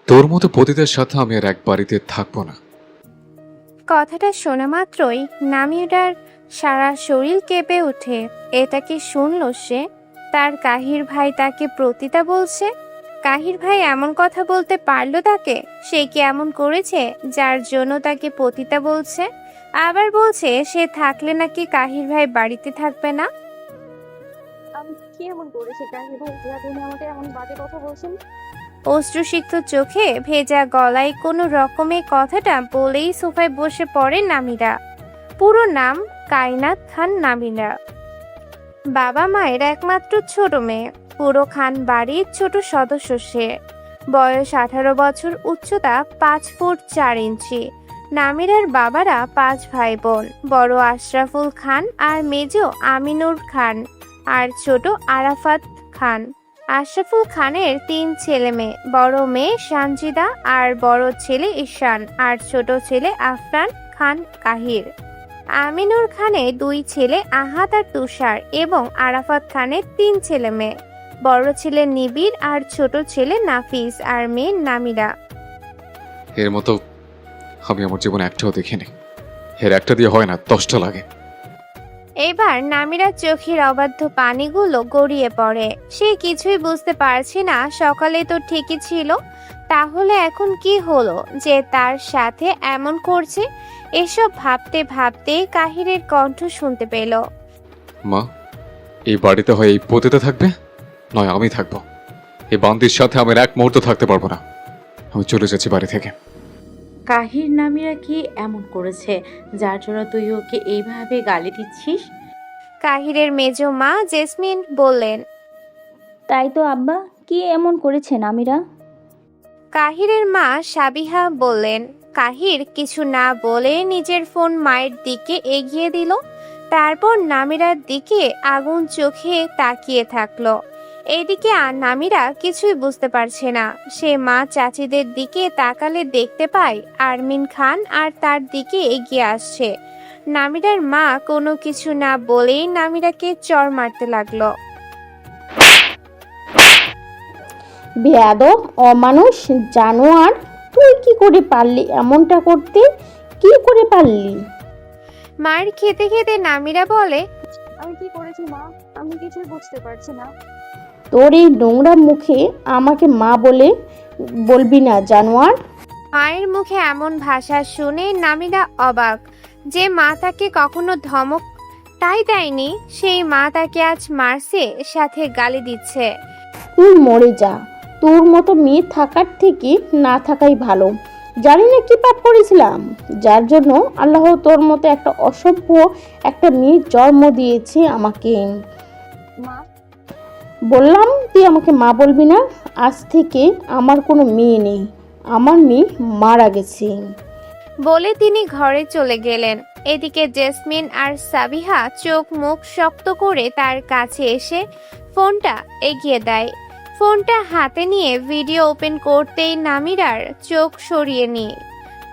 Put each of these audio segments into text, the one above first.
তোর মতো পতিদের সাথে আমি আর এক বাড়িতে থাকবো না। কথাটা শোনা মাত্রই নামিরার সারা শরীর কেঁপে ওঠে। এটা কি শুনল সে? তার কাহির ভাই তাকে প্রতিতা বলছে। কাহির ভাই এমন কথা বলতে পারলো তাকে? সে কি এমন করেছে যার জন্য তাকে পতিতা বলছে? আবার বলছে সে থাকলে নাকি কাহির ভাই বাড়িতে থাকবে না। আমি কি এমন করেছি কাহিনী ভাই যে আপনি আমাকে এমন বাজে কথা বলছেন? অশ্রুসিক্ত চোখে ভেজা গলায় কোনো রকমে কথাটা বলেই সোফায় বসে পড়ে নামিরা। পুরো নাম কায়নাত খান নামিরা। বাবা মায়ের একমাত্র ছোট মেয়ে। পুরো খান বাড়ির ছোট সদস্য সে। বয়স 18 বছর, উচ্চতা 5 ফুট 4 ইঞ্চি। নামিরার বাবারা 5 ভাই বোন। বড় আশরাফুল খান আর মেজ আমিনুর খান আর ছোট আরাফাত খান। আশরাফুল খানের 3 ছেলে মেয়ে। বড় মেয়ে সানজিদা আর বড় ছেলে ঈশান আর ছোট ছেলে আফরান খান কাহির। আমিনুর খানের 2 ছেলে আহাত আর তুষার এবং আরাফাত খানের 3 ছেলে মেয়ে। বড় ছেলে নিবিড় আর ছোট ছেলে নাফিস আর মেয়ে নামিরা। এর মতো আমি আমার জীবনে একটাও দেখিনি। এর একটা দিয়ে হয় না, 10টা লাগে। এবার নামিরার চোখের অবাধ্য পানিগুলো গড়িয়ে পড়ে। সে কিছুই বুঝতে পারছে না। সকালে তো ঠিকই ছিল, তাহলে এখন কি হলো যে তার সাথে এমন করছে? এসব ভাবতে ভাবতে কাহিরের কণ্ঠ শুনতে পেল। মা, এই বাড়িতে হয় এই পতিতে থাকবে, নয় আমি থাকবো। এই বান্দির সাথে আমি আর এক মুহূর্ত থাকতে পারবো না। আমি চলে যাচ্ছি বাড়ি থেকে। কাহির নামিরা কি এমন করেছে যার জন্য তুই ওকে এইভাবে গালি দিচ্ছিস? কাহিরের মেজ মা জেসমিন বললেন। তাই তো আব্বা, কি এমন করেছেন আমিরা? কাহিরের মা সাবিহা বললেন। কাহির কিছু না বলে নিজের ফোন মায়ের দিকে এগিয়ে দিল। তারপর নামিরার দিকে আগুন চোখে তাকিয়ে থাকলো। এইদিকে নামিরা কিছুই বুঝতে পারছে না। সে মা চাচিদের দিকে তাকালে দেখতে পায় আরমিন খান আর তার দিকে এগিয়ে আসছে। নামিরার মা কোনো কিছু না বলেই নামিরাকে চড় মারতে লাগলো। বেয়াদব, অমানুষ, জানোয়ার, তুই কি করে পারলি এমনটা করতে? কি করে পারলি? মার খেতে খেতে নামিরা বলে, আমি কি করেছি মা? আমি কিছুই বুঝতে পারছি না। তোর এই নোংরা মুখে আমাকে মা বলবি না, জানোয়ার। মায়ের মুখে এমন ভাষা শুনে নামিরা অবাক। যে মা তাকে কখনো ধমক তাই দেয়নি, সেই মা তাকে আজ মারছে, সাথে গালি দিচ্ছে। তুই মরে যা। তোর মতো মেয়ে থাকার থেকে না থাকাই ভালো। জানি না কি পাপ করেছিলাম যার জন্য আল্লাহ তোর মতো একটা অসভ্য একটা মেয়ে জন্ম দিয়েছে আমাকে। মা, বললাম তুই আমাকে মা বলবি না। আজ থেকে আমার কোনো মেয়ে নেই, আমার মেয়ে মারা গেছে। বলে তিনি ঘরে চলে গেলেন। এদিকে জেসমিন আর সাবিহা চোখ মুখ শক্ত করে তার কাছে এসে ফোনটা এগিয়ে দেয়। ফোনটা হাতে নিয়ে ভিডিও ওপেন করতেই নামিরার চোখ সরিয়ে নিয়ে,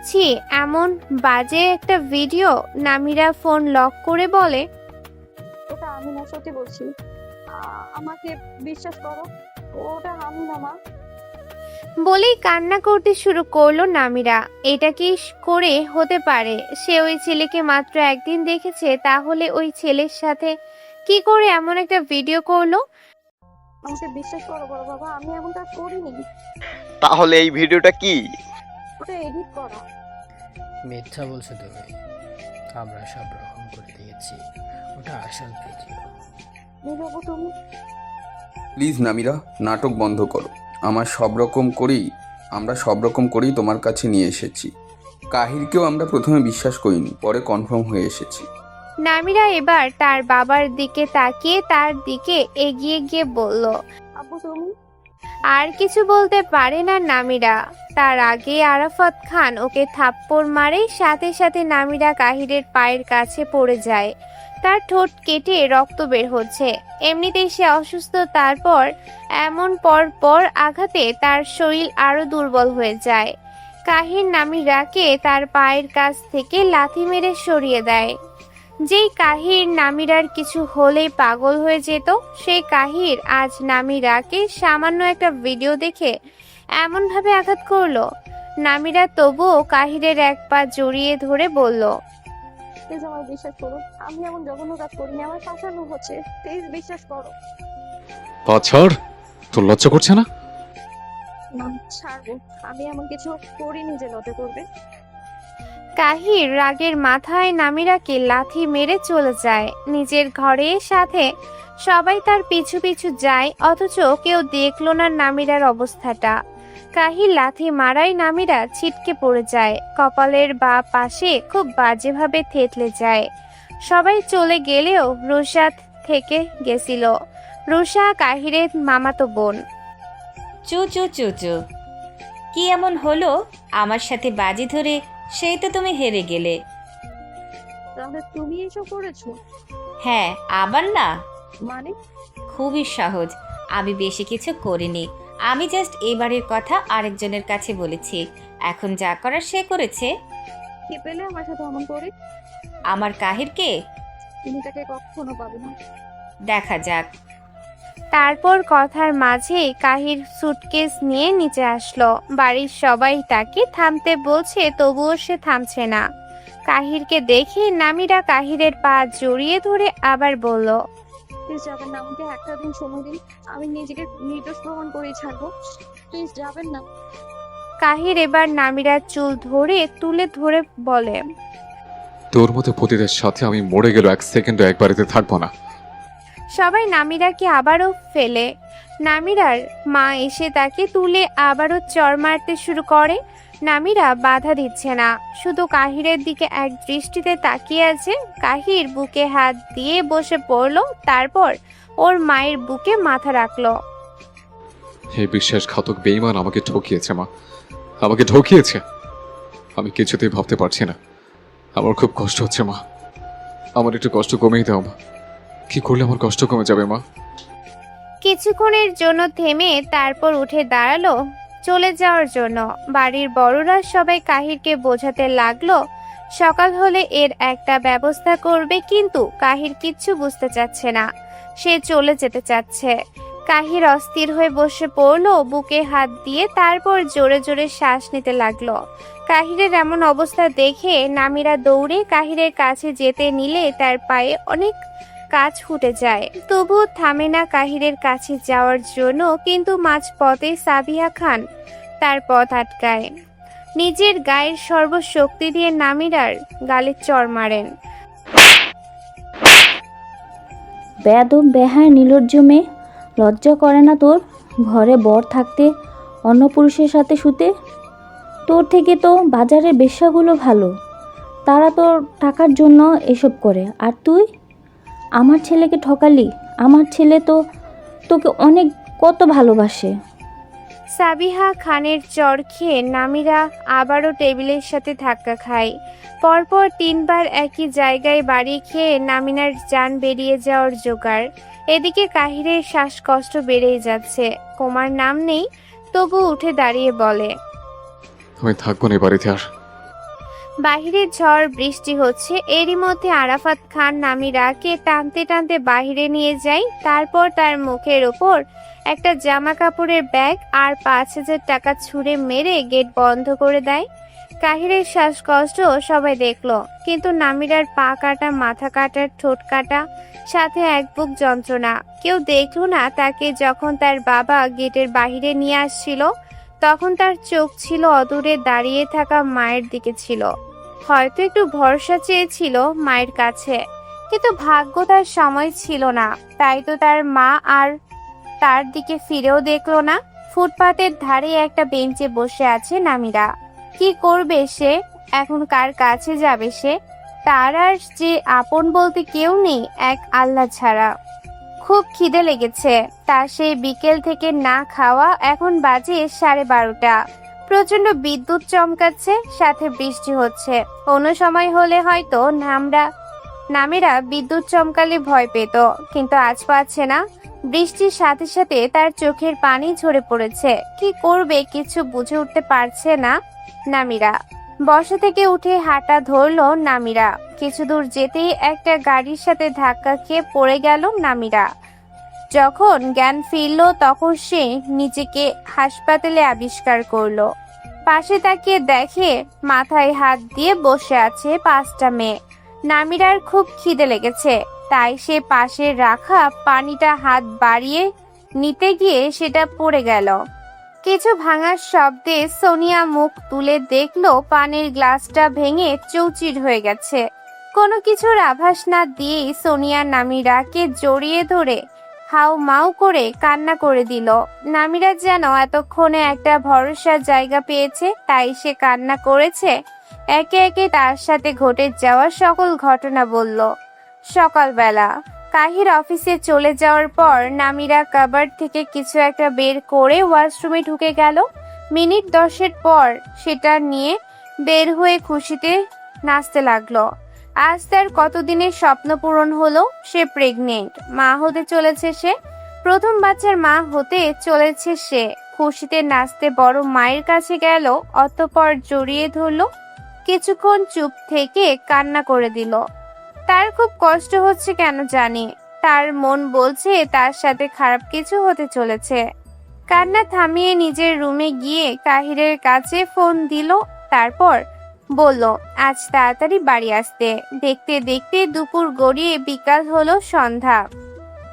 ছি, এমন বাজে একটা ভিডিও। নামিরা ফোন লক করে বলে, ওটা আমি না, সত্যি বলছি। আমাকে বিশ্বাস করো, ওটা আমি না মা। বলেই কান্না করতে শুরু করলো নামিরা। এটা কি করে হতে পারে? সে ওই ছেলেকে মাত্র একদিন দেখেছে, তাহলে ওই ছেলের সাথে কি করে এমন একটা ভিডিও করলো? আমাকে বিশ্বাস করো বড় বাবা, আমি এমনটা করিনি। তাহলে এই ভিডিওটা কি? ওটা এডিট করা। মিথ্যা বলছো তুমি। আমরা সব রকম করে দিয়েছি, ওটা আসল ভিডিও। বাবু তুমি প্লিজ নামিরা, নাটক বন্ধ করো। আমরা সব রকম করেই তোমার কাছে নিয়ে এসেছি। কাহিরকেও আমরা প্রথমে বিশ্বাস করিনি, পরে কনফার্ম হয়ে এসেছি। নামিরা এবার তার বাবার দিকে তাকিয়ে তার দিকে এগিয়ে গিয়ে বলল। আব্বু তুমি আর কিছু বলতে পারে না নামিরা। তার আগে আরাফাত খান ওকে থাপ্পড় মারে, সাথে সাথে নামিরা কাহিরের পায়ের কাছে পড়ে যায়। তার ঠোঁট কেটে রক্ত বের হচ্ছে। এমনিতেই সে অসুস্থ, তারপর এমন পর আঘাতে তার শরীর আরো দুর্বল হয়ে যায়। কাহির নামিরাকে তার পায়ের কাছ থেকে লাথি মেরে সরিয়ে দেয়। যেই কাহির নামিরার কিছু হলেই পাগল হয়ে যেত, সেই কাহির আজ নামিরাকে সামান্য একটা ভিডিও দেখে এমনভাবে আঘাত করলো। নামিরা তবুও কাহিরের এক পা জড়িয়ে ধরে বলল, প্লিজ আমার বিশ্বাস করো, আমি এমন জঘন্য কাজ করিনি, আমার ফাঁসানো হচ্ছে, প্লিজ বিশ্বাস করো। পা ছাড়, তোর লজ্জা করছে না? না ছাড়বো, আমি এমন কিছু করিনি যে লজ্জা করবে। কাহির রাগের মাথায় নামিরাকে লাথি মেরে চলে যায় নিজের ঘরে। সাথে সবাই তার পিছু পিছু যায়, অথচ কেউ দেখলো না নামিরার অবস্থাটা। কাহির লাথি মারায় নামিরা ছিটকে পড়ে যায়, কপালের বা পাশে খুব বাজেভাবে থেতলে যায়। সবাই চলে গেলেও রুষা থেকে গেছিল। রুষা কাহিরের মামাতো বোন। চু চু চু চু, কি এমন হলো আমার সাথে বাজি ধরে? সেই তো তুমি হেরে গেলে। তাহলে তুমি এসব করেছো? হ্যাঁ, আবার না, মানে? খুবই সহজ, আমি বেশি কিছু করিনি। আমি জাস্ট এবারের কথা আরেকজনের কাছে বলেছি, এখন যা করার সে করেছে। কি পেলে আমার সাথে এমন করে? আমার কাহিরকে তুমি তাকে কখনো পাবে না। দেখা যাক। তারপর কথার মাঝেই কাহির সুটকেস নিয়ে নিচে আসলো। বাড়ির সবাই তাকে থামতে বলছে, তবুও সে থামছে না। কাহিরকে দেখে নামিরা কাহিরের পা জড়িয়ে ধরে আবার বলল, প্লিজ যাবেন না, আমাকে একটা দিন সময় দিন, আমি নিজেকে নির্দোষ প্রমাণ করেই ছাড়বো, প্লিজ যাবেন না। কাহির এবার নামিরার চুল ধরে তুলে ধরে বলে, তোর মতো পতিদের সাথে আমি মরে গেল 1 সেকেন্ডও এক বাড়িতে থাকবো না। সবাই নামিরাকে আবারও ফেলে। নামিরার মা এসে তাকে তুলে আবারও চড় মারতে শুরু করে। নামিরা বাধা দিচ্ছে না, শুধু কাহিরের দিকে এক দৃষ্টিতে তাকিয়ে আছে। কাহির বুকে হাত দিয়ে বসে পড়ল, তারপর ওর মায়ের বুকে মাথা রাখলো। এই বিশ্বাসঘাতক বেঈমান আমাকে ঠকিয়েছে মা, আমাকে ঠকিয়েছে। আমি কিছুতেই ভাবতে পারছি না, আমার খুব কষ্ট হচ্ছে মা, আমার একটু কষ্ট কমেই দাও মা। কি করলে আমার কষ্ট কমে যাবে মা? কিছুক্ষণের জন্য থেমে তারপর উঠে দাঁড়ালো চলে যাওয়ার জন্য। বাড়ির বড়রা সবাই কাহিরকে বোঝাতে লাগলো সকাল হলে এর একটা ব্যবস্থা করবে, কিন্তু কাহির কিচ্ছু বুঝতে চাচ্ছে না, সে চলে যেতে চাচ্ছে। কাহির অস্থির হয়ে বসে পড়লো বুকে হাত দিয়ে, তারপর জোরে জোরে শ্বাস নিতে লাগলো। কাহিরের এমন অবস্থা দেখে নামিরা দৌড়ে কাহিরের কাছে যেতে নিলে তার পায়ে অনেক কাজ ফুটে যায়, তবুও থামে না কাহিরের কাছে যাওয়ার জন্য। কিন্তু মাঝপথে সাবিহা খান তার পথ আটকায়, নিজের গায়ের সর্বশক্তি দিয়ে নামিরার গালে চড় মারেন। বেয়াদব বেহায় নির্লজ্জ মেয়ে, লজ্জা করে না তোর? ঘরে বর থাকতে অন্য পুরুষের সাথে শুতে? তোর থেকে তো বাজারের বেশ্যাগুলো ভালো, তারা তোর টাকার জন্য এসব করে, আর তুই আমার ছেলেকে ঠকালি। আমার ছেলে তো তোকে অনেক কত ভালোবাসে। সাবিহা খানের চড় খেয়ে নামিরা আবারও টেবিলের সাথে ধাক্কা খায়। পরপর 3 বার একই জায়গায় বাড়ি খেয়ে নামিনার জান বেরিয়ে যাওয়ার জোগাড়। এদিকে কাহিরের শ্বাসকষ্ট বেড়েই যাচ্ছে, কমার নাম নেই। তবু উঠে দাঁড়িয়ে বলে, আমি থাকবো না এই বাড়িতে আর। বাহিরে ঝড় বৃষ্টি হচ্ছে, এরই মধ্যে আরাফাত খান নামিরাকে টানতে টানতে বাহিরে নিয়ে যায়। তারপর তার মুখের ওপর একটা জামা কাপড়ের ব্যাগ আর 5,000 টাকা ছুঁড়ে মেরে গেট বন্ধ করে দেয়। কাহিরের শ্বাসকষ্ট সবাই দেখলো, কিন্তু নামিরার পা কাটা, মাথা কাটা, ঠোঁট কাটা, সাথে এক বুক যন্ত্রণা। কেউ দেখলো না তাকে যখন তার বাবা গেটের বাহিরে নিয়ে আসছিল। তখন তার চোখ ছিল অদূরে দাঁড়িয়ে থাকা মায়ের দিকে ছিল, হয়তো একটু ভরসা চেয়েছিল মায়ের কাছে, কিন্তু ভাগ্য তার সময় ছিল না, তাই তো তার মা আর তার দিকে ফিরেও দেখলো না। ফুটপাতের ধারে একটা বেঞ্চে বসে আছে নামিরা। কি করবে সে এখন? কার কাছে যাবে সে? তার আর যে আপন বলতে কেউ নেই এক আল্লাহ ছাড়া। খুব খিদে লেগেছে তার, সেই বিকেল থেকে না খাওয়া। এখন বাজে 12:30। প্রচন্ড বিদ্যুৎ চমকাচ্ছে, সাথে বৃষ্টি হচ্ছে। অন্য সময় হলে হয়তো নামেরা বিদ্যুৎ চমকালে ভয় পেত, কিন্তু আজ পাচ্ছে না। বৃষ্টির সাথে সাথে তার চোখের পানি ঝরে পড়েছে। কি করবে কিছু বুঝে উঠতে পারছে না নামিরা। বসা থেকে উঠে হাঁটা ধরলো নামিরা। কিছু দূর যেতেই একটা গাড়ির সাথে ধাক্কা খেয়ে পড়ে গেল নামিরা। যখন জ্ঞান ফিরল তখন সে নিজেকে হাসপাতালে আবিষ্কার করলো। পাশে তাকিয়ে দেখে মাথায় হাত দিয়ে বসে আছে 5টা মেয়ে। নামিরার খুব খিদে লেগেছে, তাই সে পাশে রাখা পানিটা হাত বাড়িয়ে নিতে গিয়ে সেটা পড়ে গেল। কিছু ভাঙার শব্দে সোনিয়া মুখ তুলে দেখলো পানির গ্লাসটা ভেঙে চৌচির হয়ে গেছে। কোনো কিছুর আভাস না দিয়েই সোনিয়া নামিরাকে জড়িয়ে ধরে হাউ মাউ করে কান্না করে দিল। নামিরা যেন এতক্ষণে একটা ভরসার জায়গা পেয়েছে, তাই সে কান্না করেছে। একে একে তার সাথে ঘটে যাওয়া সকল ঘটনা বলল। সকালবেলা কাহির অফিসে চলে যাওয়ার পর নামিরা কাবার্ড থেকে কিছু একটা বের করে ওয়াশরুমে ঢুকে গেল। মিনিট 10 পর সেটা নিয়ে বের হয়ে খুশিতে নাচতে লাগলো। আজ তার কতদিনের স্বপ্ন পূরণ হলো, সে প্রেগনেন্ট, মা হতে চলেছে সে, প্রথম বাচ্চার মা হতে চলেছে সে। খুশিতে নাচতে বড় মায়ের কাছে গেল, অতঃপর জড়িয়ে ধরলো। কিছুক্ষণ চুপ থেকে কান্না করে দিল। তার খুব কষ্ট হচ্ছে কেন জানি, তার মন বলছে তার সাথে খারাপ কিছু হতে চলেছে। কান্না থামিয়ে নিজের রুমে গিয়ে কাহিরের কাছে ফোন দিল, তারপর বলল আজ তাড়াতাড়ি বাড়ি আসতে। দেখতে দেখতে দুপুর গড়িয়ে বিকাল হলো সন্ধ্যা।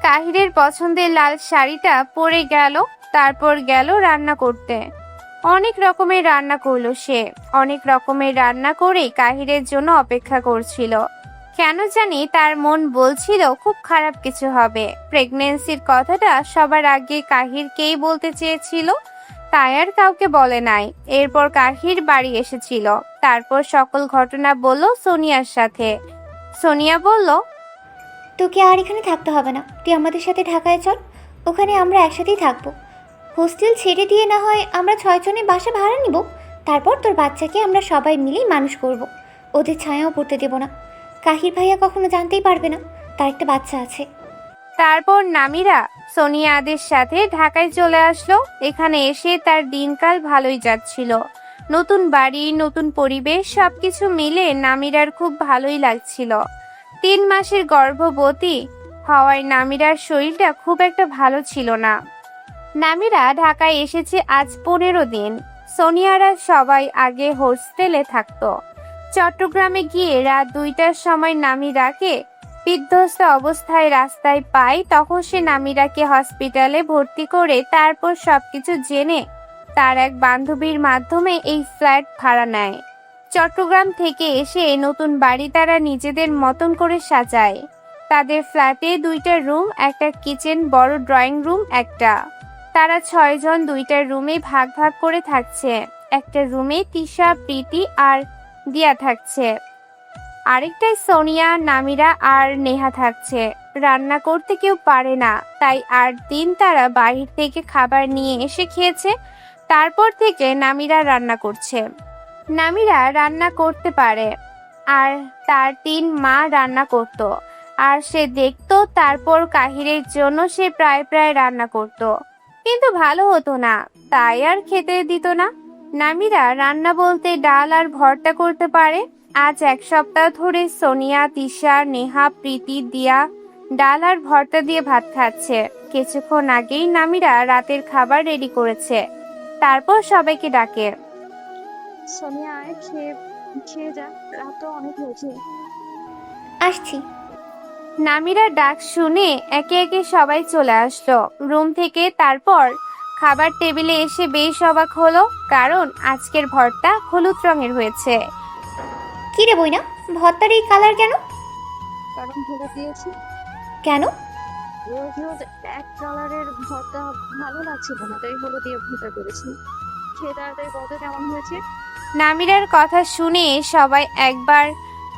কাহিরের পছন্দের লাল শাড়িটা পরে গেল, তারপর গেল রান্না করতে। অনেক রকমের রান্না করলো সে, অনেক রকমের রান্না করে কাহিরের জন্য অপেক্ষা করছিল। কেন জানি তার মন বলছিল খুব খারাপ কিছু হবে। প্রেগন্যান্সির কথাটা সবার আগে কাহিরকেই বলতে চেয়েছিল, তাই আর কাউকে বলে নাই। এরপর কাহির বাড়ি এসেছিল, তারপর সকল ঘটনা বলল সোনিয়ার সাথে। সোনিয়া বলল, তোকে আর এখানে থাকতে হবে না, তুই আমাদের সাথে ঢাকায় চল, ওখানে আমরা একসাথেই থাকবো। হোস্টেল ছেড়ে দিয়ে না হয় আমরা 6 জনের বাসা ভাড়া নিব, তারপর তোর বাচ্চাকে আমরা সবাই মিলেই মানুষ করব। ওদের ছায়াও পড়তে দেব না। কাহির ভাইয়া কখনো জানতেই পারবে না তার একটা বাচ্চা আছে। তারপর নামিরা সোনিয়াদের সাথে ঢাকায় চলে আসলো। এখানে এসে তার দিনকাল ভালোই যাচ্ছিল। নতুন বাড়ি, নতুন পরিবেশ, সবকিছু মিলে নামিরার খুব ভালোই লাগছিল। 3 মাসের গর্ভবতী হওয়ায় নামিরার শরীরটা খুব একটা ভালো ছিল না। নামিরা ঢাকায় এসেছে আজ 15 দিন। সোনিয়ারা সবাই আগে হোস্টেলে থাকতো। চট্টগ্রামে গিয়ে রাত 2টার সময় নামিরাকে বিধ্বস্ত অবস্থায় রাস্তায় পায়। তখন সে নামিরাকে হসপিটালে ভর্তি করে তারপর সবকিছু জেনে তার এক বান্ধবীর মাধ্যমে এই ফ্ল্যাট ভাড়া নেয়। চট্টগ্রাম থেকে এসে নতুন বাড়ি তারা নিজেদের মতন করে সাজায়। তাদের ফ্ল্যাটে 2টা রুম, একটা কিচেন, বড় ড্রয়িং রুম একটা। তারা 6 জন 2টা রুমে ভাগ ভাগ করে থাকছে। একটা রুমে তিশা, প্রীতি আর দিয়া থাকছে, আরেকটায় সোনিয়া, নামিরা আর নেহা থাকছে। রান্না করতে কেউ পারে না, তাই 8 দিন তারা বাইরে থেকে খাবার নিয়ে এসে খেয়েছে। তারপর থেকে নামিরা রান্না করছে। নামিরা রান্না করতে পারে, আর তার 3 মা রান্না করত, আর সে দেখতো। তারপর কাহিরের জন্য সে প্রায় প্রায় রান্না করত, কিন্তু ভালো হতো না, তাই আর খেতে দিত না। নামিরা রান্না বলতে ডাল আর ভর্তা করতে পারে। আজ 1 সপ্তাহ ধরে সোনিয়া, তিশা, নেহা, প্রীতি, দিয়া ডাল আর ভর্তা দিয়ে ভাত খাচ্ছে। কিছুক্ষণ আগেই নামিরা রাতের খাবার রেডি করেছে, তারপর সবাইকে ডাকে। সোনিয়া আয়, খেয়ে যা, রাত তো অনেক হয়েছে। আসছি। নামিরা ডাক শুনে একে একে সবাই চলে আসলো রুম থেকে। তারপর খাবার টেবিলে এসে বেশ অবাক হলো, কারণ আজকের ভর্তা হলুদ রঙের হয়েছে। কি রে বইনা, ভর্তার এই কালার কেন? কারণ হলুদ দিয়েছি। কেন? রোজ রোজ এক কালারের ভর্তা ভালো লাগছিল না, তাই হলুদ দিয়ে ভর্তা করেছি। খেয়ে তাড়াতাড়ি বলতে কেমন হয়েছে। নামিরার কথা শুনে সবাই একবার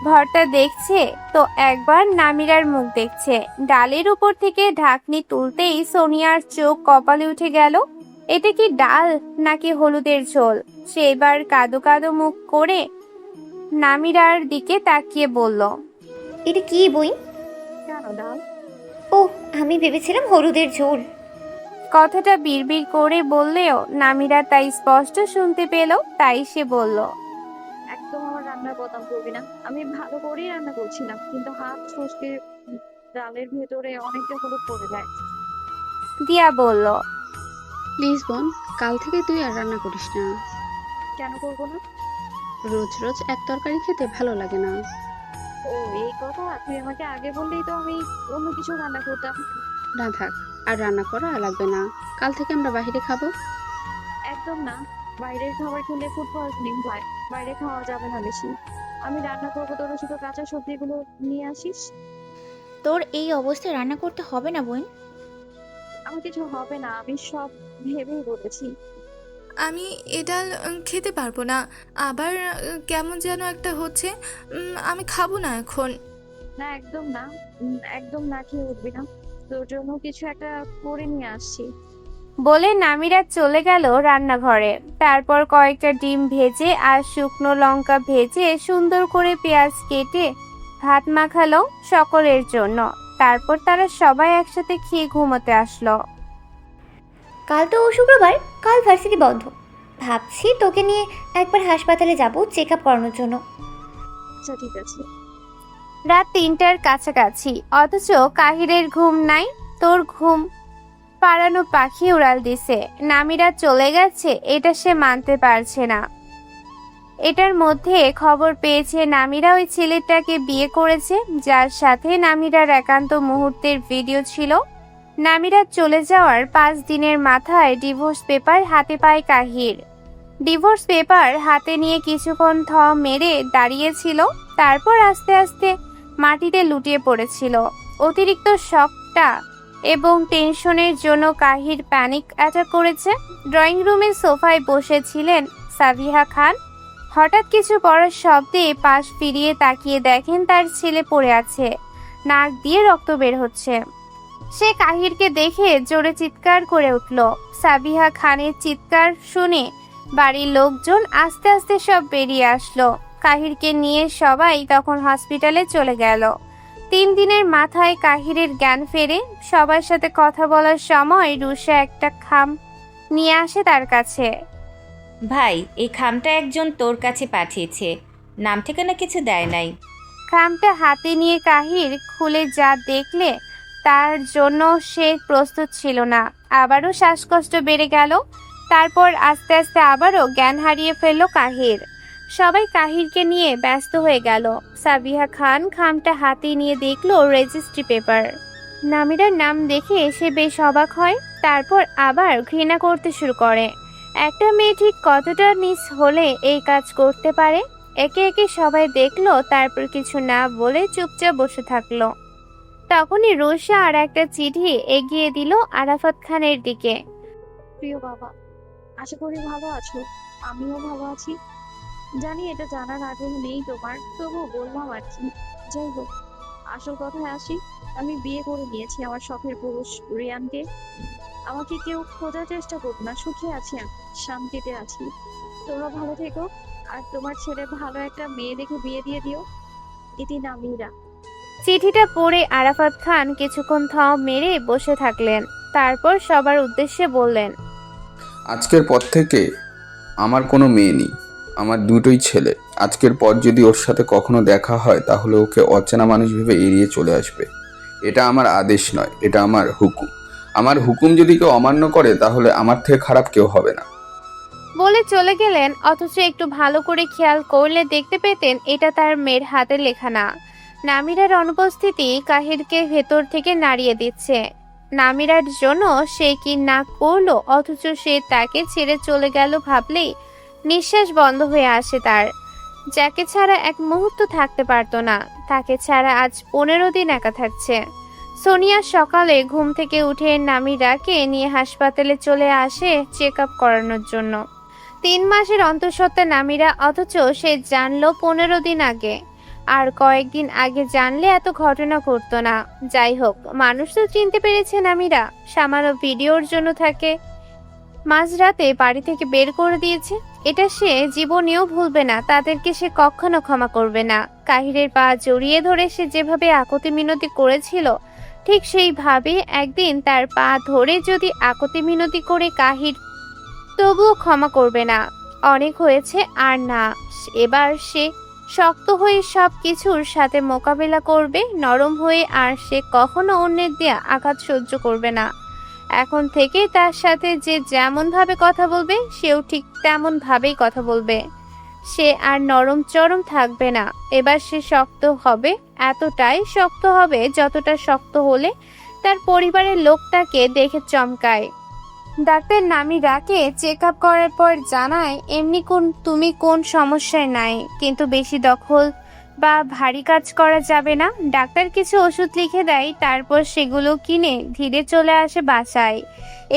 ভর্তা দেখছে তো একবার নামিরার মুখ দেখছে। ডালের উপর থেকে ঢাকনি তুলতেই সোনিয়ার চোখ কপালে উঠে গেল। এটা কি ডাল নাকি হলুদের ঝোল? সে এবার কাদো কাদো মুখ করে নামিরার দিকে তাকিয়ে বলল, এটা কি বই? কেন ডাল? ও, আমি ভেবেছিলাম হলুদের ঝোল। কথাটা বিড়বিড় করে বললেও নামিরা তাই স্পষ্ট শুনতে পেল, তাই সে বলল, এক রান্নার বদনাম করবি না। আমি ভালো করেই রান্না করছিলাম, কিন্তু হাত ফসকে ডালের ভেতরে অনেকটা হলুদ পড়ে যায়। দিয়া বলল। প্লিজ বোন, কাল থেকে তুই আর রান্না করিস না। কেন করবো না? রোজ রোজ এক তরকারি খেতে ভালো লাগে না। ও এই কথা, তুই আমাকে আগে বললেই তো আমি অন্য কিছু রান্না করতাম। না থাক, আর রান্না করা লাগবে না। কাল থেকে আমরা বাইরে খাবো। একদম না, বাইরের খাবার খেলে ফুড পয়জনিং হয়, বাইরে খাওয়া যাবে না বেশি। আমি রান্না করবো, তোরা শুধু কাঁচা সবজিগুলো নিয়ে আসিস। তোর এই অবস্থায় রান্না করতে হবে না বোন। আমার কিছু হবে না, আমি সব ভেবেই বলেছি। আমি এ ডাল খেতে পারবো না, আবার কেমন যেন একটা হচ্ছে। আমি খাবো না এখন। না একদম না, একদম না খেয়ে উঠবি না, তোর জন্য কিছু একটা করে নিয়ে আসছি। বলে নামিরা চলে গেল রান্নাঘরে। তারপর কয়েকটা ডিম ভেজে আর শুকনো লঙ্কা ভেজে সুন্দর করে পেঁয়াজ কেটে ভাত মাখালো সকলের জন্য। তারপর তারা সবাই একসাথে খেয়ে ঘুমোতে আসলো। কাল তো শুক্রবার, কাল ভার্সিটি বন্ধ। ভাবছি তোকে নিয়ে একবার হাসপাতালে যাব চেক আপ করানোর জন্য। আচ্ছা ঠিক আছে। রাত ৩টার কাছাকাছি, অথচ কাহিরের ঘুম নাই। তোর ঘুম পাড়ানো পাখি উড়াল দিছে। নামিরা চলে গেছে এটা সে মানতে পারছে না। এটার মধ্যে খবর পেয়েছে নামিরা ওই ছেলেটাকে বিয়ে করেছে, যার সাথে নামিরার একান্ত মুহূর্তের ভিডিও ছিল। নামিরা চলে যাওয়ার 5 দিনের মাথায় ডিভোর্স পেপার হাতে পায় কাহির। ডিভোর্স পেপার হাতে নিয়ে কিছুক্ষণ মেরে দাঁড়িয়েছিল, তারপর আস্তে আস্তে মাটিতে লুটিয়ে পড়েছিল। অতিরিক্ত শকটা এবং টেনশনের জন্য কাহির প্যানিক অ্যাটাক করেছে। ড্রয়িং রুমের সোফায় বসেছিলেন সাবিহা খান। হঠাৎ কিছু পড়ার শব্দে পাশ ফিরিয়ে তাকিয়ে দেখেন তার ছেলে পড়ে আছে, নাক দিয়ে রক্ত বের হচ্ছে। সে কাহিরকে দেখে জোরে চিৎকার করে উঠল। সাবিহা খানের চিৎকার শুনে বাড়ির লোকজন আস্তে আস্তে সব বেরিয়ে আসলো। কাহিরকে নিয়ে সবাই তখন হসপিটালে চলে গেল। 3 দিনের মাথায় কাহিরের জ্ঞান ফেরে। সবার সাথে কথা বলার সময় রুষা একটা খাম নিয়ে আসে তার কাছে। ভাই, এই খামটা একজন তোর কাছে পাঠিয়েছে, নাম ঠিকানা কিছু দেয় নাই। খামটা হাতে নিয়ে কাহির খুলে যা দেখলে তার জন্য সে প্রস্তুত ছিল না। আবারও শ্বাসকষ্ট বেড়ে গেল। তারপর আস্তে আস্তে আবারও জ্ঞান হারিয়ে ফেলল কাহির। সবাই কাহিরকে নিয়ে ব্যস্ত হয়ে গেল। সাবিহা খান খামটা হাতে নিয়ে দেখলো রেজিস্ট্রি পেপার। নামিরার নাম দেখে সে বেশ অবাক হয়, তারপর আবার ঘৃণা করতে শুরু করে। একটা মেয়ে ঠিক কতটা নিচ হলে এই কাজ করতে পারে। একে একে সবাই দেখলো, তারপর কিছু না বলে চুপচাপ বসে থাকলো। তখনই রুষা আর একটা চিঠি এগিয়ে দিল আরাফাত খানের দিকে। প্রিয় বাবা, আশা করি ভালো আছো। আমিও ভালো আছি। জানি এটা জানার আগ্রহ নেই তোমার, তবুও বললাম আর কি। যাই হোক, আসল কথায় আসি। আমি বিয়ে করে নিয়েছি আমার শখের পুরুষ রিয়ানকে। আমাকে কেউ খোঁজার চেষ্টা করো না, সুখে আছি, আমি শান্তিতে আছি। তোমরা ভালো থেকো, আর তোমার ছেলে ভালো একটা মেয়ে দেখে বিয়ে দিয়ে দিও। ইতি নামিরা। চিঠিটা পড়ে আরাফাত খান কিছুক্ষণ মেরে বসে থাকলেন। তারপর সবার উদ্দেশ্যে বললেন, আজকের পর থেকে আমার কোনো মেয়ে নেই, আমার দুটোই ছেলে। আজকের পর যদি ওর সাথে কখনো দেখা হয় তাহলে ওকে অচেনা মানুষ ভেবে এড়িয়ে চলে আসবে। এটা আমার আদেশ নয়, এটা আমার হুকুম। আমার হুকুম যদি কেউ অমান্য করে তাহলে আমার থেকে খারাপ কেউ হবে না। বলে চলে গেলেন। অথচ একটু ভালো করে খেয়াল করলে দেখতে পেতেন এটা তার মেয়ের হাতে লেখা না। নামিরার অনুপস্থিতি কাহিরকে ভেতর থেকে নাড়িয়ে দিচ্ছে। নামিরার জন্য সে কি না করলো, অথচ সে তাকে ছেড়ে চলে গেল ভাবলেই নিঃশ্বাস বন্ধ হয়ে আসে তার। যাকে ছাড়া এক মুহূর্ত থাকতে পারতো না, তাকে ছাড়া আজ 15 দিন একা থাকছে। সোনিয়া সকালে ঘুম থেকে উঠে নামিরাকে নিয়ে হাসপাতালে চলে আসে চেক আপ করানোর জন্য। 3 মাসের অন্তঃসত্ত্বা নামিরা, অথচ সে জানলো 15 দিন আগে। আর কয়েকদিন আগে জানলে এত ঘটনা ঘটতো না। যাই হোক, মানুষ তো চিনতে পেরেছে নামিরা। সামান্য ভিডিওর জন্য থাকে মাঝরাতে বাড়ি থেকে বের করে দিয়েছে, এটা সে জীবনেও ভুলবে না। তাদেরকে সে কখনো ক্ষমা করবে না। কাহিরের পা জড়িয়ে ধরে সে যেভাবে আকতি মিনতি করেছিল, ঠিক সেইভাবে একদিন তার পা ধরে যদি আকতি মিনতি করে কাহির তবুও ক্ষমা করবে না। অনেক হয়েছে আর না, এবার সে শক্ত হয়ে সব কিছুর সাথে মোকাবেলা করবে, নরম হয়ে, আর সে কখনো অন্যের দিয়ে আঘাত সহ্য করবে না। এখন থেকে তার সাথে যে যেমন ভাবে কথা বলবে সেও ঠিক তেমন ভাবেই কথা বলবে। সে আর নরম চরম থাকবে না। এবার সে শক্ত হবে, এতটাই শক্ত হবে যতটা শক্ত হলে তার পরিবারের লোক তাকে দেখে চমকায়। ডাক্তার নামিরাকে চেক আপ করার পর জানায়, এমনি তুমি কোন সমস্যায় নাই, কিন্তু বেশি দখল বা ভারী কাজ করা যাবে না। ডাক্তার কিছু ওষুধ লিখে দেয়, তারপর সেগুলো কিনে ধীরে চলে আসে বাসায়।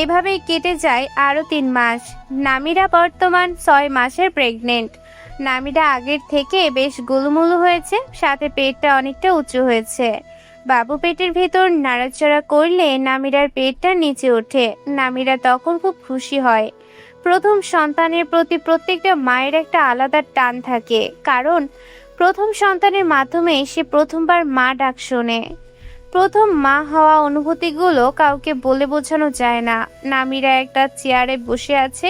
এভাবেই কেটে যায় আরও 3 মাস। নামিরা বর্তমান 6 মাসের প্রেগনেন্ট। নামিরা আগের থেকে বেশ গুলুমুলু হয়েছে, সাথে পেটটা অনেকটা উঁচু হয়েছে। বাবু পেটের ভেতর নাড়াচাড়া করলে নামিরার পেটটা নিচে ওঠে। নামিরা তখন খুব খুশি হয়। প্রথম সন্তানের প্রতি প্রত্যেকটা মায়ের একটা আলাদা টান থাকে, কারণ প্রথম সন্তানের মাধ্যমে সে প্রথমবার মা ডাক শোনে। প্রথম মা হওয়া অনুভূতিগুলো কাউকে বলে বোঝানো যায় না। নামিরা একটা চেয়ারে বসে আছে,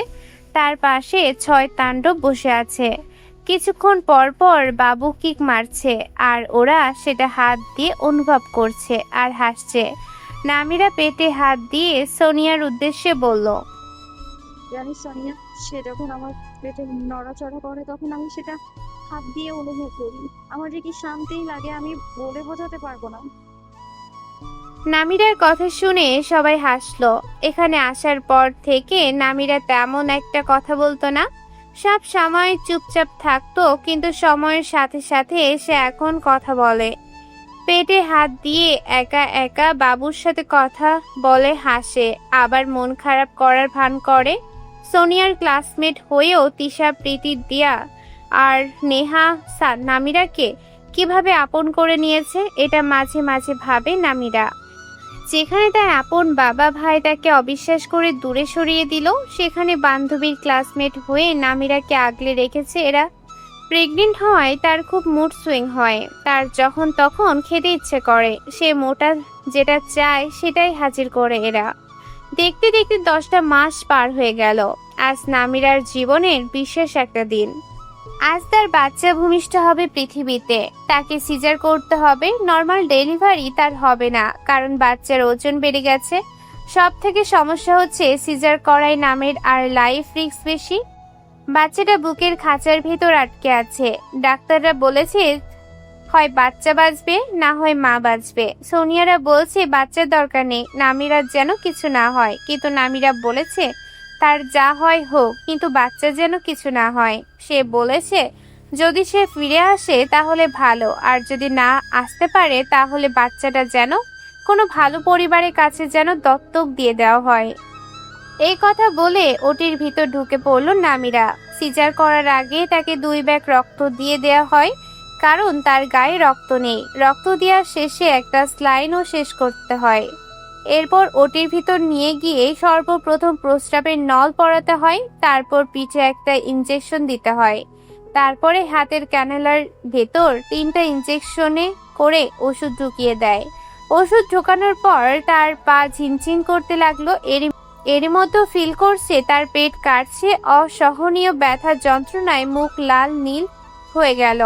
তার পাশে 6 তাণ্ডব বসে আছে। কিছুক্ষণ পর পর বাবু কিক মারছে, আর ওরা সেটা হাত দিয়ে অনুভব করছে আর হাসছে। নামিরা পেটে হাত দিয়ে সোনিয়ার উদ্দেশ্যে বলল, জানিস সোনিয়া, সে যখন আমার পেটে নড়াচড়া করে তখন আমি সেটা হাত দিয়ে অনুভব করি। আমার যে কি শান্তিই লাগে আমি বলে বোঝাতে পারবো না। নামিরার কথা শুনে সবাই হাসলো। এখানে আসার পর থেকে নামিরা তেমন একটা কথা বলতো না, সব সময় চুপচাপ থাকতো, কিন্তু সময়ের সাথে সাথে সে এখন কথা বলে। পেটে হাত দিয়ে একা একা বাবুর সাথে কথা বলে, হাসে, আবার মন খারাপ করার ভান করে। সোনিয়ার ক্লাসমেট হয়েও তিশা, প্রীতি, দিয়া আর নেহা নামিরাকে কিভাবে আপন করে নিয়েছে এটা মাঝে মাঝে ভাবে নামিরা। যেখানে তার আপন বাবা ভাই তাকে অবিশ্বাস করে দূরে সরিয়ে দিল, সেখানে বান্ধবীর ক্লাসমেট হয়ে নামিরাকে আগলে রেখেছে এরা। প্রেগনেন্ট হওয়ায় তার খুব মুড সুইং হয়, তার যখন তখন খেতে ইচ্ছে করে, সে মোটা যেটা চায় সেটাই হাজির করে এরা। দেখতে দেখতে 10টা মাস পার হয়ে গেল। আজ নামিরার জীবনের বিশেষ একটা দিন। আজ তার বাচ্চা ভূমিষ্ঠ হবে পৃথিবীতে। তাকে সিজার করতে হবে, নর্মাল ডেলিভারি তার হবে না, কারণ বাচ্চার ওজন বেড়ে গেছে। সব থেকে সমস্যা হচ্ছে সিজার করায় নামের আর লাইফ রিস্ক বেশি। বাচ্চাটা বুকের খাঁচার ভেতর আটকে আছে। ডাক্তাররা বলেছে হয় বাচ্চা বাঁচবে, না হয় মা বাঁচবে। সোনিয়ারা বলছে বাচ্চার দরকার নেই, নামিরার যেন কিছু না হয়, কিন্তু নামিরা বলেছে তার যা হয় হোক, কিন্তু বাচ্চা যেন কিছু না হয়। সে বলেছে যদি সে ফিরে আসে তাহলে ভালো, আর যদি না আসতে পারে তাহলে বাচ্চাটা যেন কোনো ভালো পরিবারের কাছে যেন দত্তক দিয়ে দেওয়া হয়। এই কথা বলে ওটির ভিতর ঢুকে পড়ল নামিরা। সিজার করার আগে তাকে 2 ব্যাগ রক্ত দিয়ে দেওয়া হয়, কারণ তার গায়ে রক্ত নেই। রক্ত দেওয়ার শেষে একটা স্লাইনও শেষ করতে হয়। এরপর ওটির ভিতর নিয়ে গিয়ে সর্বপ্রথম প্রস্রাবের নল পরাতে হয়, তারপর পিঠে একটা ইনজেকশন দিতে হয়, তারপরে হাতের ক্যানেলার ভেতর 3টা ইনজেকশনে করে ওষুধ ঢুকিয়ে দেয়। ওষুধ ঢোকানোর পর তার পা ঝিনঝিন করতে লাগলো। এর মধ্যে ফিল করছে তার পেট কাটছে। অসহনীয় ব্যথার যন্ত্রণায় মুখ লাল নীল হয়ে গেল।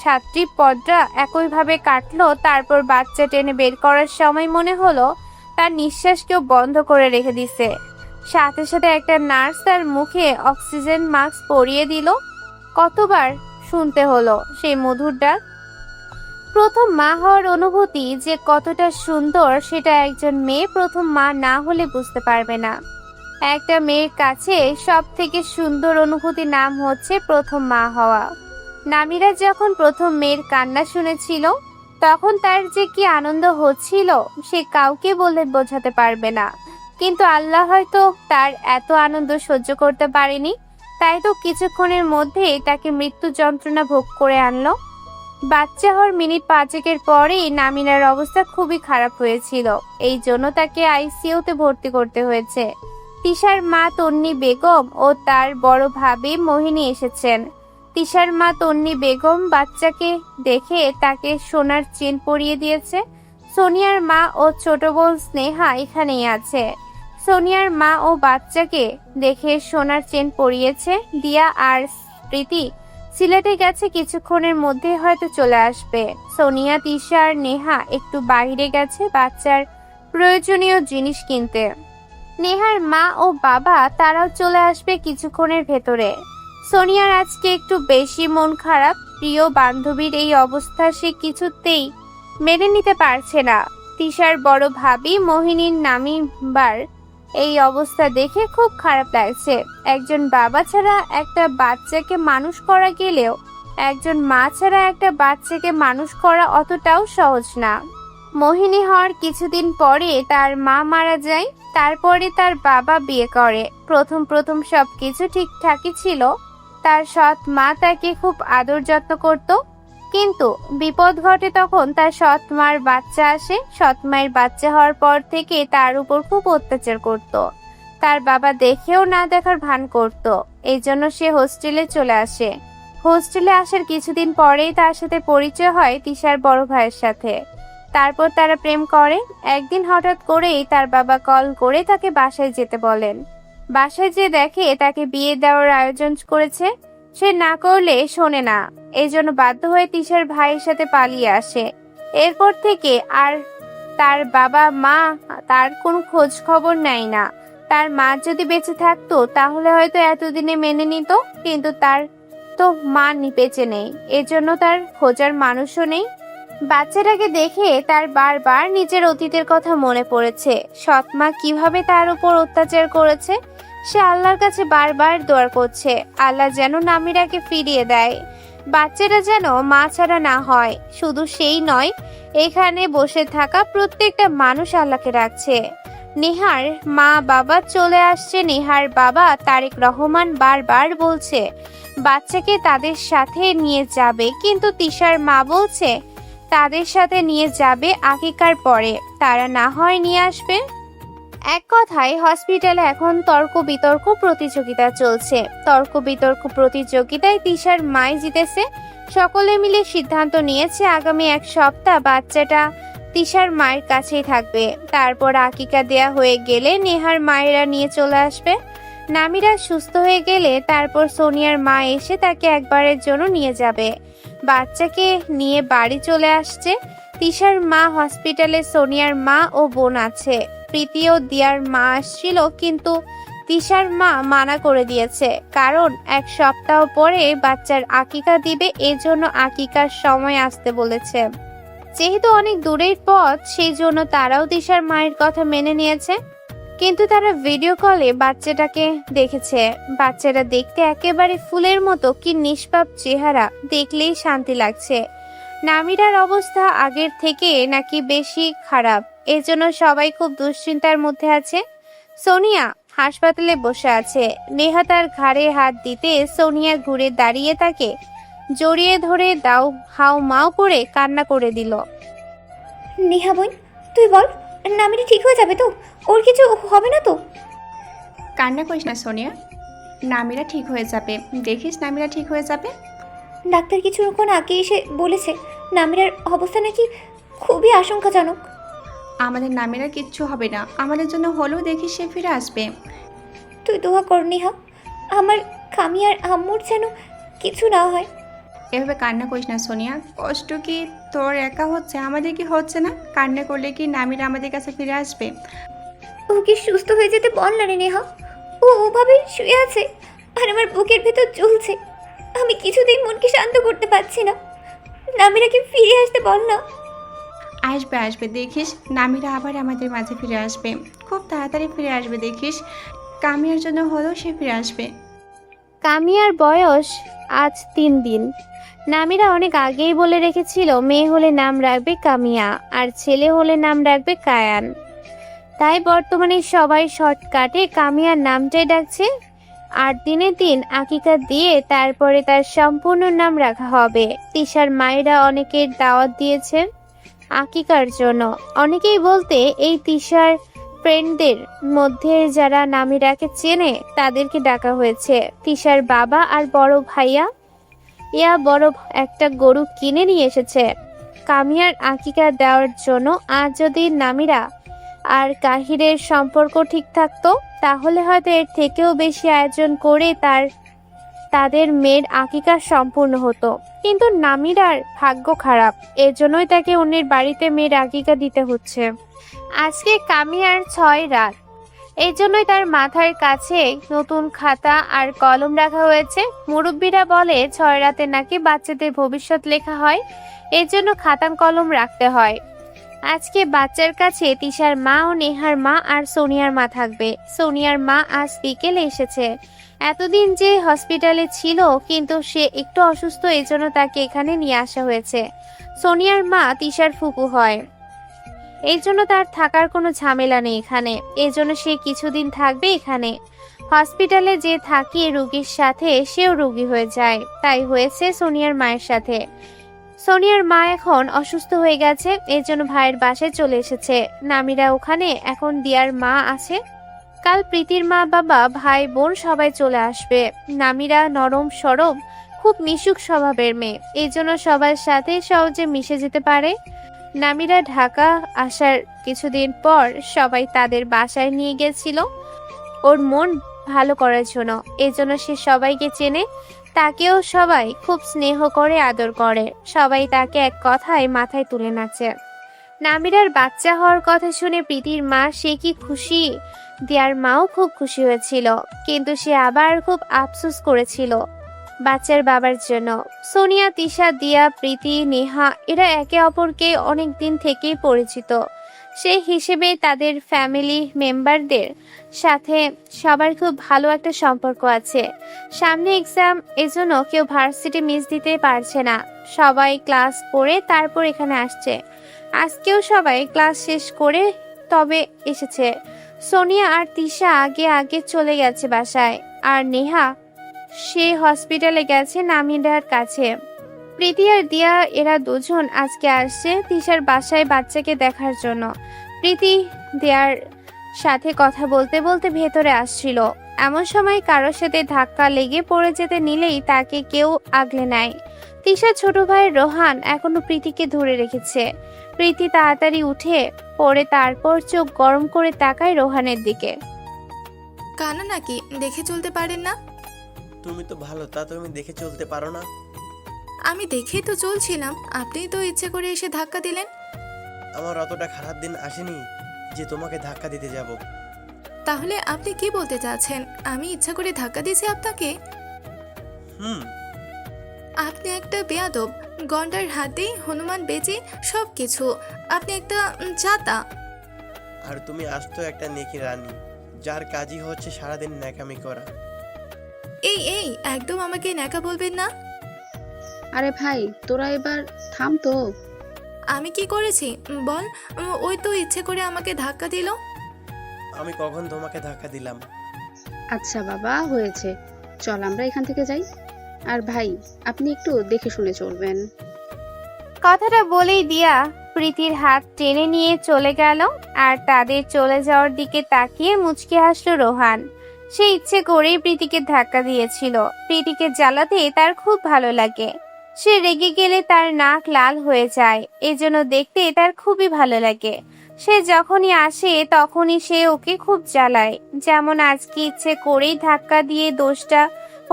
7টি পর্দা একইভাবে কাটলো। তারপর বাচ্চা টেনে বের করার সময় মনে হলো তার নিঃশ্বাস কেউ বন্ধ করে রেখে দিছে। সাথে সাথে একটা নার্স তার মুখে অক্সিজেন মাস্ক পরিয়ে দিল। কতবার শুনতে হলো সেই মধুর ডাক। প্রথম মা হওয়ার অনুভূতি যে কতটা সুন্দর সেটা একজন মেয়ে প্রথম মা না হলে বুঝতে পারবে না। একটা মেয়ের কাছে সব থেকে সুন্দর অনুভূতির নাম হচ্ছে প্রথম মা হওয়া। নামিরা যখন প্রথম মেয়ের কান্না শুনেছিল তখন তার যে কি আনন্দ হচ্ছিল সে কাউকে বলে বোঝাতে পারবে না। কিন্তু আল্লাহ হয়তো তার এত আনন্দ সহ্য করতে পারেনি, তাই তো কিছুক্ষণের মধ্যেই তাকে মৃত্যু যন্ত্রণা ভোগ করে আনলো। বাচ্চা হওয়ার মিনিট 5 পরেই নামিরার অবস্থা খুবই খারাপ হয়েছিল, এই জন্য তাকে আইসিইউতে ভর্তি করতে হয়েছে। তিশার মা তন্নি বেগম ও তার বড় ভাবি মোহিনী এসেছেন। তিশার মা তন্নি বেগম বাচ্চাকে দেখে তাকে সোনার চেন পরিয়ে দিয়েছে। সোনিয়ার মা ও ছোট বোন স্নেহা এখানেই আছে। সোনিয়ার মা ও বাচ্চাকে দেখে সোনার চেন পরিয়েছে। দিয়া আর প্রীতি সিলেটে গেছে, কিছুক্ষণের মধ্যে হয়তো চলে আসবে। সোনিয়া, তিশা আর নেহা একটু বাইরে গেছে বাচ্চার প্রয়োজনীয় জিনিস কিনতে। নেহার মা ও বাবা তারাও চলে আসবে কিছুক্ষণের ভেতরে। সোনিয়ার আজকে একটু বেশি মন খারাপ। প্রিয় বান্ধবীর এই অবস্থা সে কিছুতেই মেনে নিতে পারছে না। তিশার বড় ভাবি মোহিনীর নামিবার এই অবস্থা দেখে খুব খারাপ লাগছে। একজন বাবা ছাড়া একটা বাচ্চাকে মানুষ করা গেলেও একজন মা ছাড়া একটা বাচ্চাকে মানুষ করা অতটাও সহজ না। মোহিনী হওয়ার কিছুদিন পরে তার মা মারা যায়, তারপরে তার বাবা বিয়ে করে। প্রথম সবকিছু ঠিকঠাকই ছিল। তার সৎ মা তাকে খুব আদর যত্ন করত, কিন্তু বিপদ ঘটে তখন তার সৎ মার বাচ্চা আসে। সৎ মায়ের বাচ্চা হওয়ার পর থেকে তার উপর খুব অত্যাচার করত। তার বাবা দেখেও না দেখার ভান করত। এই জন্য সে হোস্টেলে চলে আসে। হোস্টেলে আসার কিছুদিন পরেই তার সাথে পরিচয় হয় তিশার বড় ভাইয়ের সাথে। তারপর তারা প্রেম করে। একদিন হঠাৎ করেই তার বাবা কল করে তাকে বাসায় যেতে বলেন। বাসায় যেয়ে দেখে তাকে বিয়ে দেওয়ার আয়োজন করেছে। সে না করলে শোনে না, এই জন্য বাধ্য হয়ে তিশার ভাইয়ের সাথে পালিয়ে আসে। এরপর থেকে আর তার বাবা মা তার কোনো খোঁজ খবর নেয় না। তার মা যদি বেঁচে থাকতো তাহলে হয়তো এতদিনে মেনে নিত, কিন্তু তার তো মা বেঁচে নেই, এজন্য তার খোঁজার মানুষও নেই। বাচ্চাটাকে দেখে তার বারবার নিজের অতীতের কথা মনে পড়েছে। সৎ মা কিভাবে তার উপর অত্যাচার করেছে। সে আল্লাহর কাছে বারবার দোয়া করছে, আল্লাহ যেন নামিরাকে ফিরিয়ে দেয়, বাচ্চাটা যেন মা ছাড়া না হয়। শুধু সেই নয়, এখানে বসে থাকা প্রত্যেকটা মানুষ আল্লাহকে রাখছে। নেহার মা বাবা চলে আসছে। নেহার বাবা তারেক রহমান বারবার বলছে বাচ্চাকে তাদের সাথে নিয়ে যাবে, কিন্তু তিশার মা বলছে তাদের সাথে নিয়ে যাবে আকিকার পরে, তারা না হয় নিয়ে আসবে। এক কথায় হসপিটালে এখন তর্ক বিতর্ক প্রতিযোগিতা চলছে। তর্ক বিতর্ক প্রতিযোগিতায় তিশার মাই জিতেছে। সকলে মিলে সিদ্ধান্ত নিয়েছে আগামী এক সপ্তাহ বাচ্চাটা তিশার মায়ের কাছেই থাকবে। তারপর আকিকা দেয়া হয়ে গেলে নেহার মায়েরা নিয়ে চলে আসবে। নামিরা সুস্থ হয়ে গেলে তারপর সোনিয়ার মা এসে তাকে একবারের জন্য নিয়ে যাবে। বাচ্চাকে নিয়ে বাড়ি চলে আসছে। তিশার মা হসপিটালে, সোনিয়ার মা ও বোন আছে। প্রীতি ও দিয়ার মা আসছিল, কিন্তু তিশার মা মানা করে দিয়েছে, কারণ এক সপ্তাহ পরে বাচ্চার আকিকা দিবে, এজন্য আকিকার সময় আসতে বলেছে। যেহেতু অনেক দূরের পথ, সেই জন্য তারাও তিশার মায়ের কথা মেনে নিয়েছে। কিন্তু তারা ভিডিও কলে বাচ্চাটাকে দেখেছে। বাচ্চাটা দেখতে একেবারে ফুলের মতো, কি নিষ্পাপ চেহারা, দেখলেই শান্তি লাগছে। নামিরার অবস্থা আগের থেকে নাকি বেশি খারাপ, এজন্য সবাই খুব দুশ্চিন্তার মধ্যে আছে। সোনিয়া হাসপাতালে বসে আছে। নেহা তার ঘাড়ে হাত দিতে সোনিয়া ঘুরে দাঁড়িয়ে তাকে জড়িয়ে ধরে দাও হাও মাও করে কান্না করে দিল। নেহা বোন, তুই বল, নামিরা ঠিক হয়ে যাবে তো? ওর কিছু হবে না তো? কান্না করিস না সোনিয়া, নামিরা ঠিক হয়ে যাবে, দেখিস নামিরা ঠিক হয়ে যাবে। ডাক্তার কিছুক্ষণ আগে এসে বলেছে নামিরার অবস্থা নাকি খুবই আশঙ্কাজনক। আমাদের নামিরা কিচ্ছু হবে না, আমাদের জন্য হলেও দেখিস সে ফিরে আসবে। তুই দোয়া কর নেহা, আমার কামিয়ার আম্মুর যেন কিছু না হয়। এভাবে কান্না করিস না সোনিয়া, কষ্ট কি তোর একা হচ্ছে, আমাদের কি হচ্ছে না? কান্না করলে কি নামিরা আমাদের কাছে ফিরে আসবে? ওকে সুস্থ হয়ে যেতে বল না রে নেহা, ও ওভাবে শুয়ে আছে আর আমার বুকের ভেতর চলছে। আমি কিছুতেই মনকে শান্ত করতে পারছি না। নামিরাকে ফিরে আসতে বল না। আসবে আসবে, দেখিস নামিরা আবার আমাদের মাঝে ফিরে আসবে, খুব তাড়াতাড়ি ফিরে আসবে, দেখিস কামিয়ার জন্য হলেও সে ফিরে আসবে। কামিয়ার বয়স আজ 3 দিন। নামিরা অনেক আগেই বলে রেখেছিল মেয়ে হলে নাম রাখবে কামিয়া আর ছেলে হলে নাম রাখবে কায়ান। তাই বর্তমানে সবাই শর্টকাটে কামিয়ার নামটাই ডাকছে। 8 দিনের দিন আকিকা দিয়ে তারপরে তার সম্পূর্ণ নাম রাখা হবে। তিশার মায়েরা অনেকের দাওয়াত দিয়েছে আকিকার জন্য। অনেকেই বলতে এই তিশার ফ্রেন্ডদের মধ্যে যারা নামিরাকে চেনে তাদেরকে ডাকা হয়েছে। তিশার বাবা আর বড় ভাইয়া বড় একটা গরু কিনে নিয়ে এসেছে কামিয়ার আকিকা দেওয়ার জন্য। আর যদি নামিরা আর কাহিরের সম্পর্ক ঠিক থাকতো তাহলে হয়তো এর থেকেও বেশি আয়োজন করে তাদের মেয়ের আকিকা সম্পূর্ণ হতো। কিন্তু নামিরার ভাগ্য খারাপ, এর জন্যই তাকে অন্যের বাড়িতে মেয়ের আকিকা দিতে হচ্ছে। আজকে কামিয়ার 6 রাত, এই জন্যই তার মাথার কাছে নতুন খাতা আর কলম রাখা হয়েছে। মুরব্বীরা বলে 6 রাতে নাকি বাচ্চাদের ভবিষ্যৎ লেখা হয়, এর জন্য খাতা কলম রাখতে হয়। আজকে বাচ্চার কাছে তিশার মা ও নেহার মা আর সোনিয়ার মা থাকবে। সোনিয়ার মা আজ বিকেলে এসেছে। এতদিন যে হসপিটালে ছিল, কিন্তু সে একটু অসুস্থ, এই জন্য তাকে এখানে নিয়ে আসা হয়েছে। সোনিয়ার মা তিশার ফুপু হয়, এই জন্য তার থাকার কোনো ঝামেলা নেই এখানে। এই জন্য সে কিছুদিন থাকবে এখানে। হসপিটালে যে থাকে রোগীর সাথে, সেও রোগী হয়ে যায়, তাই হয়েছে সোনিয়ার মায়ের সাথে। সোনিয়ার মা এখন অসুস্থ হয়ে গেছে, এর জন্য ভাইয়ের বাসায় চলে এসেছে। নামিরা ওখানে, এখন দিয়ার মা আছে। কাল প্রীতির মা বাবা ভাই বোন সবাই চলে আসবে। নামিরা নরম সরম, খুব মিশুক স্বভাবের মেয়ে, এই জন্য সবার সাথে সহজে মিশে যেতে পারে। নামিরা ঢাকা আসার কিছুদিন পর সবাই তাদের বাসায় নিয়ে গেছিল ওর মন ভালো করার জন্য। এই জন্য সে সবাইকে চেনে, তাকেও সবাই খুব স্নেহ করে আদর করে। সবাই তাকে এক কথায় মাথায় তুলে নাচে। নামিরার বাচ্চা হওয়ার কথা শুনে প্রীতির মা সে কি খুশি, দিয়ার মাও খুব খুশি হয়েছিল, কিন্তু সে আবার খুব আফসোস করেছিল বাচ্চার বাবার জন্য। সোনিয়া, তিশা, দিয়া, প্রীতি, নেহা এরা একে অপরকে অনেক দিন থেকেই পরিচিত। সেই হিসেবে তাদের ফ্যামিলি মেম্বারদের সাথে সবার খুব ভালো একটা সম্পর্ক আছে। সামনে এক্সাম, এজন্য কেউ ভার্সিটি মিস দিতে পারছে না। সবাই ক্লাস করে তারপর এখানে আসছে। আজকেও সবাই ক্লাস শেষ করে তবে এসেছে। সোনিয়া আর তিশা আগে আগে চলে গেছে বাসায়, আর নেহা সে হসপিটালে গেছে নামিরার কাছে। প্রীতি আর দিয়া এরা দুজন আজকে আসছে তিশার বাসায় বাচ্চাকে দেখার জন্য। প্রীতি দিয়ার সাথে কথা বলতে বলতে ভেতরে আসছিল। এমন সময় কারোর সাথে ধাক্কা লেগে পড়ে যেতে নিলেই তাকে কেউ আগলে নেয়। তিশার ছোট ভাই রোহান এখনো প্রীতিকে ধরে রেখেছে। প্রীতি তাড়াতাড়ি উঠে পড়ে, তারপর চোখ গরম করে তাকায় রোহানের দিকে। কানা নাকি, দেখে চলতে পারেন না? তুমি তো ভালো, তা তুমি দেখে চলতে পারো না? আমি দেখেই তো চলছিলাম, আপনি তো ইচ্ছে করে এসে ধাক্কা দিলেন। আমার অতটা খারাপ দিন আসেনি যে তোমাকে ধাক্কা দিতে যাব। তাহলে আপনি কি বলতে চাচ্ছেন, আমি ইচ্ছা করে ধাক্কা দিয়েছি আপনাকে? আপনি একটা বেয়াদব, গন্ডার হাতি, হনুমান বেজি, সব কিছু। আপনি একটা জাতা। আর তুমি আস্ত একটা নেকি রানী, যার কাজই হচ্ছে সারাদিন ন্যাকামি করা। এই এই একদম আমাকে ন্যাকা বলবেন না। আরে ভাই, তোরা এবার থাম তো। আমি কি করেছি বল? ওই তো ইচ্ছে করে আমাকে ধাক্কা দিল। আমি কখন তোমাকে ধাক্কা দিলাম? আচ্ছা বাবা, হয়েছে, চল আমরা এখান থেকে যাই। আর ভাই, আপনি একটু দেখে শুনে চলবেন। কথাটা বলেই দিয়া প্রীতির হাত টেনে নিয়ে চলে গেল। আর তাদের চলে যাওয়ার দিকে তাকিয়ে মুচকি হাসলো রোহান। সে ইচ্ছে করেই প্রীতিকে ধাক্কা দিয়েছিল। প্রীতিকে জ্বালাতে তার খুব ভালো লাগে। সে রেগে গেলে তার নাক লাল হয়ে যায়, এজন্য দেখতে তার খুবই ভালো লাগে। সে যখনই আসে তখনই সে ওকে খুব জ্বালায়। যেমন আজকে ইচ্ছে করেই ধাক্কা দিয়ে দোষটা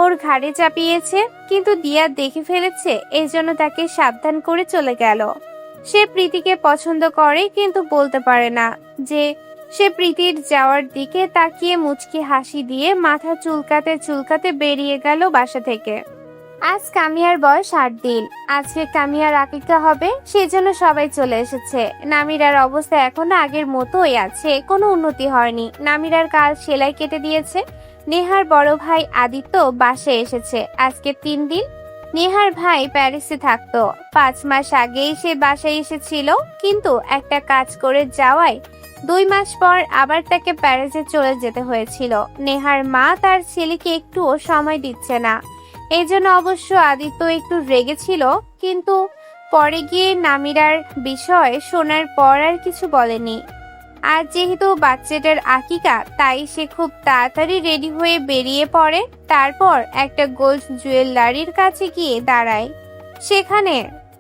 ওর ঘাড়ে চাপিয়েছে, কিন্তু দিয়া দেখে ফেলেছে, এই জন্য তাকে সাবধান করে চলে গেল। সে প্রীতিকে পছন্দ করে, কিন্তু বলতে পারে না যে সে প্রীতির যাওয়ার দিকে তাকিয়ে মুচকি হাসি দিয়ে মাথা চুলকাতে চুলকাতে বেরিয়ে গেল বাসা থেকে। আজ কামিয়ার বয়স 8 দিন। আজকে কামিয়ার আকিকা হবে, সেজন্য সবাই চলে এসেছে। নামিরার অবস্থা এখনো আগের মতোই আছে, কোনো উন্নতি হয়নি। নামিরার কাল সেলাই কেটে দিয়েছে। নেহার বড় ভাই আদিত্য বাসায় এসেছে আজকে 3 দিন। নেহার ভাই প্যারিসে থাকতো। 5 মাস আগেই সে বাসায় এসেছিল, কিন্তু একটা কাজ করে যাওয়ায় 2 মাস পর আবার তাকে প্যারিসে চলে যেতে হয়েছিল। নেহার মা তার ছেলেকে একটুও সময় দিচ্ছে না, এই জন্য অবশ্য আদিত্য একটু রেগেছিল, কিন্তু পরে গিয়ে নামিরার বিষয় শোনার পর আর কিছু বলেনি। আর যেহেতু বাচ্চাটার আকিকা, তাই সে খুব তাড়াতাড়ি রেডি হয়ে বেরিয়ে পড়ে। তারপর একটা গোল্ড জুয়েলারির কাছে গিয়ে দাঁড়ায়।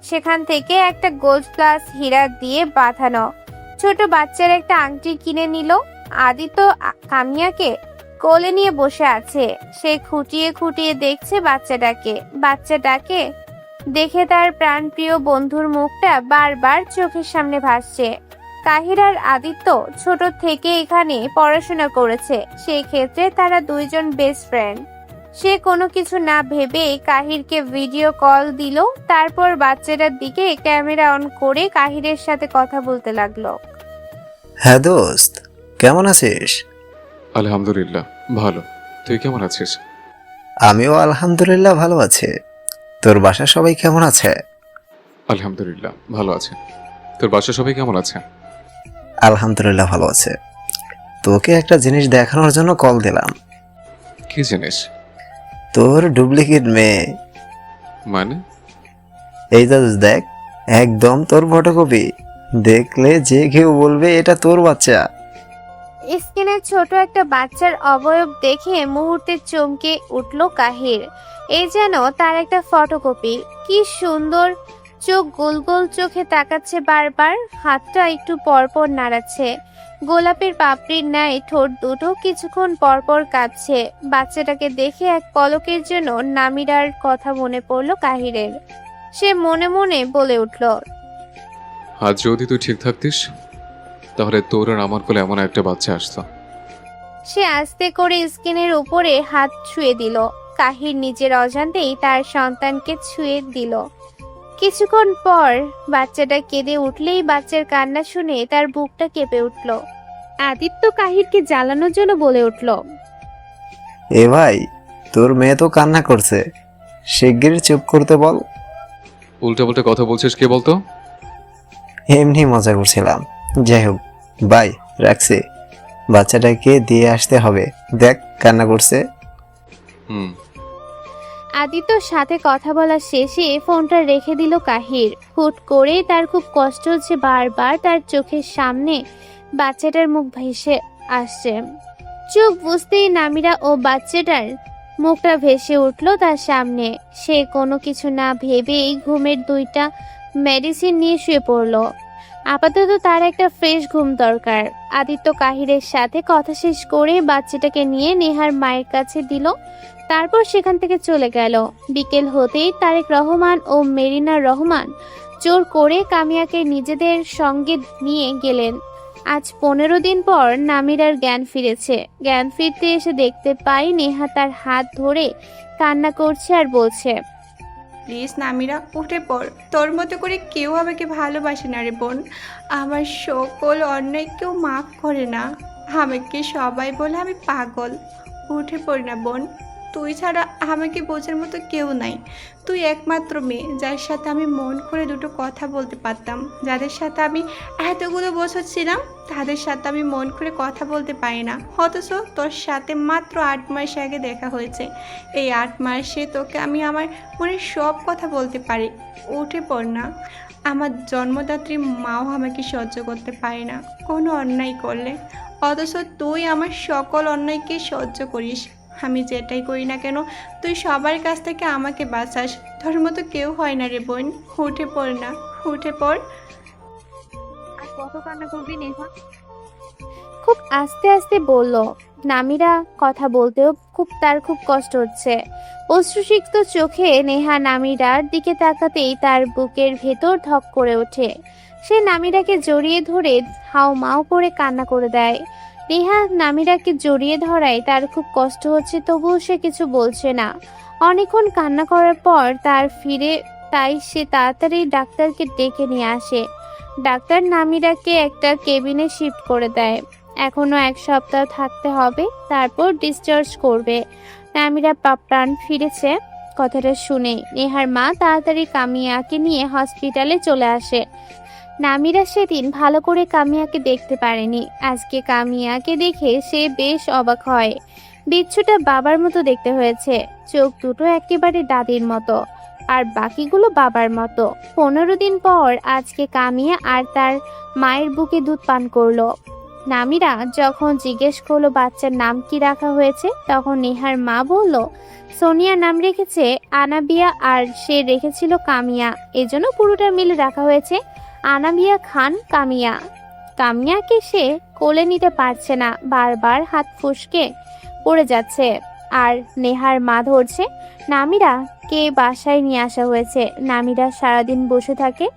সেখান থেকে একটা গোল্ড প্লাস হীরা দিয়ে বাঁধানো ছোট বাচ্চার একটা আংটি কিনে নিল। আদিত্য কামিয়াকে কোলে নিয়ে বসে আছে। সে খুঁটিয়ে খুঁটিয়ে দেখছে বাচ্চাটাকে দেখে তার প্রাণপ্রিয় বন্ধুর মুখটা বারবার চোখের সামনে ভাসছে। কাহির আর আদিত্য ছোট থেকে এখানে পড়াশোনা করেছে, সেই ক্ষেত্রে তারা দুইজন বেস্ট ফ্রেন্ড। সে কোনো কিছু না ভেবে কাহিরকে ভিডিও কল দিল, তারপর বাচ্চাটার দিকে ক্যামেরা অন করে কাহিরের সাথে কথা বলতে লাগলো। হ্যাঁ দোস্ত, কেমন আছিস? আলহামদুলিল্লাহ ভালো, তুই কেমন আছিস? আমিও আলহামদুলিল্লাহ ভালো আছি। তোর বাসার সবাই কেমন আছে? আলহামদুলিল্লাহ ভালো আছে। তোর বাসা সবাই কেমন আছে? আলহামদুলিল্লাহ ভালো আছে। তোকে একটা জিনিস দেখানোর জন্য কল দিলাম। কি জিনিস? তোর ডুপ্লিকেট মেয়ে। মানে? এই দোস্ত দেখ, একদম তোর ফটোকপি। দেখলে যে কেউ বলবে এটা তোর বাচ্চা। স্ক্রিনে ছোট একটা বাচ্চার অবয়ব দেখে মুহূর্তে চমকে উঠল কাহির। এই যেন তার একটা ফটোকপি। কি সুন্দর! চোখ গোল গোল চোখে তাকাচ্ছে বারবার, হাতটা একটু পরপর নাড়াচ্ছে। গোলাপের পাপড়ির ন্যায় ঠোঁট দুটো কিছুক্ষণ পরপর কাঁপছে। বাচ্চাটাকে দেখে এক পলকের জন্য নামিরার কথা মনে পড়ল কাহিরের। সে মনে মনে বলে উঠল, আজ যদি তুই ঠিক থাকতিস তাহলে তোর আর আমার কোলে এমন একটা বাচ্চা আসতো। সে আস্তে করে স্ক্রিনের উপরে হাত ছুঁয়ে দিল। কাহির নিজের অজান্তেই তার সন্তানকে ছুঁয়ে দিল। কিছুক্ষণ পর বাচ্চাটা কেঁদে উঠলেই বাচ্চার কান্না শুনে তার বুকটা কেঁপে উঠল। আদিত্য কাহিরকে জ্বালানোর জন্য বলে উঠল, এ ভাই, তোর মেয়ে তো কান্না করছে, শিগগির চুপ করতে বল। উল্টাপাল্টা কথা বলছিস, কে বলতো? এমনি মজা করছিলাম। যাই হোক বাই, রাখছি। বাচ্চাটাকে দিয়ে আসতে হবে, দেখ কান্না করছে। আদিত্যর সাথে কথা বলা শেষে ফোনটা রেখে দিল কাহির। হুট করে তার খুব কষ্ট হচ্ছে, বারবার তার চোখের সামনে বাচ্চাটার মুখ ভেসে আসছে। চোখ বুঝতেই নামিরা ও বাচ্চাটার মুখটা ভেসে উঠল তার সামনে। সে কোনো কিছু না ভেবেই ঘুমের 2টা মেডিসিন নিয়ে শুয়ে পড়ল। আপাতত তার একটা ফ্রেশ ঘুম দরকার। আদিত্য কাহিরের সাথে কথা শেষ করে বাচ্চাটাকে নিয়ে নেহার মায়ের কাছে দিল, তারপর সেখান থেকে চলে গেল। বিকেল হতেই তারেক রহমান ও মেরিনা রহমান জোর করে কামিয়াকে নিজেদের সঙ্গে নিয়ে গেলেন। আজ 15 দিন পর নামিরার জ্ঞান ফিরেছে। জ্ঞান ফিরতে এসে দেখতে পাই নেহা তার হাত ধরে কান্না করছে আর বলছে, প্লিজ নামিরা, উঠে পড়। তোর মতো করে কেউ আমাকে ভালোবাসে না রে বোন। আমার সকল অন্যায় কেউ মাফ করে না। আমাকে সবাই বলে আমি পাগল। উঠে পড় না বোন, তুই ছাড়া আমাকে বোঝার মতো কেউ নাই। তুই একমাত্র মেয়ে যার সাথে আমি মন করে দুটো কথা বলতে পারতাম। যাদের সাথে আমি এতগুলো বছর ছিলাম তাদের সাথে আমি মন করে কথা বলতে পারি না। অথচ তোর সাথে মাত্র 8 মাস আগে দেখা হয়েছে। এই 8 মাসে তোকে আমি আমার মনের সব কথা বলতে পারি। উঠে পড় না। আমার জন্মদাত্রী মাও আমাকে সহ্য করতে পারে না কোনো অন্যায় করলে, অথচ তুই আমার সকল অন্যায়কে সহ্য করিস। আমি যেটাই করি না কেন তুই সবার কাছ থেকে আমাকে বাঁচাস। তোর মতো কেউ হয় না রে বোন। উঠে পড় না, উঠে পড়। আর কত কান্না করবি নেহা? খুব আস্তে আস্তে বলল। নামিরা কথা বলতেও তার খুব কষ্ট হচ্ছে। অশ্রুসিক্ত চোখে নেহা নামিরার দিকে তাকাতেই তার বুকের ভেতর ধক করে ওঠে। সে নামিরাকে জড়িয়ে ধরে হাও মাও করে কান্না করে দেয়। নেহা নামিরাকে জড়িয়ে ধরায় তার খুব কষ্ট হচ্ছে, তবুও সে কিছু বলছে না। অনেকক্ষণ কান্না করার পর তার ফিরে, তাই সে তাড়াতাড়ি ডাক্তারকে ডেকে নিয়ে আসে। ডাক্তার নামিরাকে একটা কেবিনে শিফট করে দেয়। এখনো 1 সপ্তাহ থাকতে হবে, তারপর ডিসচার্জ করবে। নামিরা প্রাণ ফিরেছে কথাটা শুনে নেহার মা তাড়াতাড়ি কামিয়াকে নিয়ে হসপিটালে চলে আসে। নামিরা সেদিন ভালো করে কামিয়াকে দেখতে পারেনি। আজকে কামিয়াকে দেখে সে বেশ অবাক হয়। বিচ্ছুটা বাবার মতো দেখতে হয়েছে, চোখ দুটো একেবারে দাদির মতো, আর বাকিগুলো বাবার মতো। 15 দিন পর আজকে কামিয়া আর তার মায়ের বুকে দুধ পান করলো। নামিরা যখন জিজ্ঞেস করলো বাচ্চার নাম কি রাখা হয়েছে, তখন নেহার মা বলল সোনিয়া নাম রেখেছে আনাবিয়া, আর সে রেখেছিল কামিয়া, এজন্য পুরোটা মিলে রাখা হয়েছে আনাবিয়া খান কামিয়া। কামিয়াকে সে কোলে নিতে পারছে না, বারবার হাত ফুসকে পড়ে যাচ্ছে আর নেহার মা ধরছে। নামিরা কে বাসায় নিয়ে আসা হয়েছে। নামিরা সারাদিন বসে থাকে,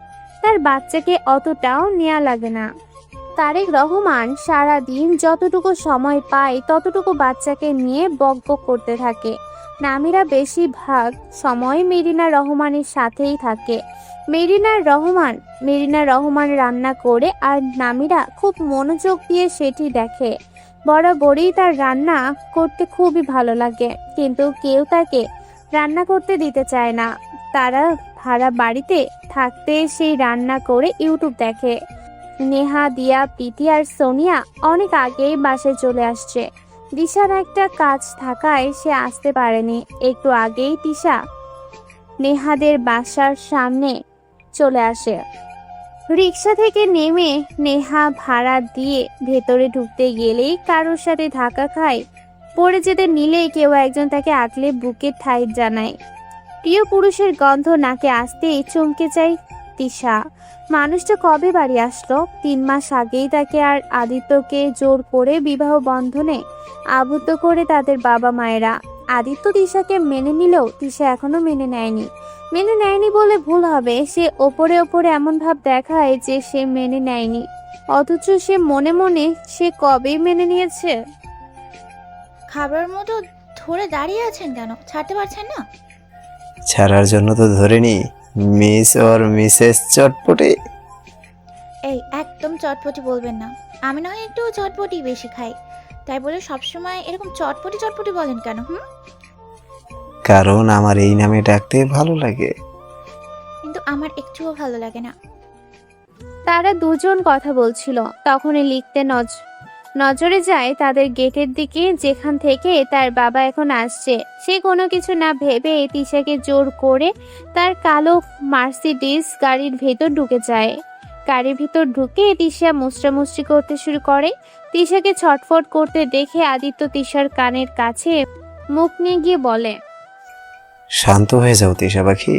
তার বাচ্চাকে অতটাও নেওয়া লাগে না। তারেক রহমান সারাদিন যতটুকু সময় পায় ততটুকু বাচ্চাকে নিয়ে বকবক করতে থাকে। নামিরা বেশিরভাগ সময় মেরিনা রহমানের সাথেই থাকে। মেরিনা রহমান রান্না করে আর নামিরা খুব মনোযোগ দিয়ে সেটি দেখে। বরাবরই তার রান্না করতে খুবই ভালো লাগে, কিন্তু কেউ তাকে রান্না করতে দিতে চায় না। তারা ভাড়া বাড়িতে থাকতে সেই রান্না করে ইউটিউব দেখে। নেহা, দিয়া, প্রীতি আর সোনিয়া অনেক আগেই বাসায় চলে আসছে। দিশার একটা কাজ থাকায় সে আসতে পারেনি। একটু আগেই তিশা নেহাদের বাসার সামনে চলে আসে। রিক্সা থেকে নেমে নেহা ভাড়া দিয়ে ভেতরে ঢুকতে গেলেই কারোর সাথে ধাক্কা খায়। পড়ে যেতে নিলেই কেউ একজন তাকে আঁকলে বুকের ঠাই জানায়। প্রিয় পুরুষের গন্ধ নাকে আসতেই চমকে যায় তিশা। মানুষটা কবে বাড়ি আসলো? 3 মাস আগেই তাকে আর আদিত্যকে জোর করে বিবাহ বন্ধনে আবদ্ধ করে তাদের বাবা মায়েরা। আদিত্য তিশাকে মেনে নিলেও তিশা এখনো মেনে নেয়নি বলে ভুল হবে। সে ওপরে ওপরে এমন ভাব দেখায় যে সে মেনে নেয়নি, অথচ সে মনে মনে সে কবেই মেনে নিয়েছে। খাবার মতো ধরে দাঁড়িয়ে আছেন কেন? ছাড়তে পারছেন না? ছাড়ার জন্য তো ধরেনি মিস ওর মিসেস চটপটে। এই একদম চটপটি বলবেন না। আমি না হয় একটু চটপটি বেশি খাই, তাই বলে সবসময় এরকম চটপটি চটপটি বলেন কেন? কারণ আমার এই নামে ডাকতে ভালো লাগে। কিন্তু আমার একটুও ভালো লাগে না। তারা দুজন কথা বলছিল, তখনই লিখতে নজরে যায় তাদের গেটের দিকে, যেখান থেকে তার বাবা এখন আসছে। সে কোনো কিছু না ভেবে তিশাকে জোর করে তার কালো মার্সিডিজ গাড়ির ভেতর ঢুকে যায়। গাড়ির ভিতর ঢুকে তিশা মুচড়ামুচড়ি করতে শুরু করে। তিশাকে ছটফট করতে দেখে আদিত্য তিশার কানের কাছে মুখ নিয়ে গিয়ে বলে, শান্ত হয়ে যাও তিশা পাখি,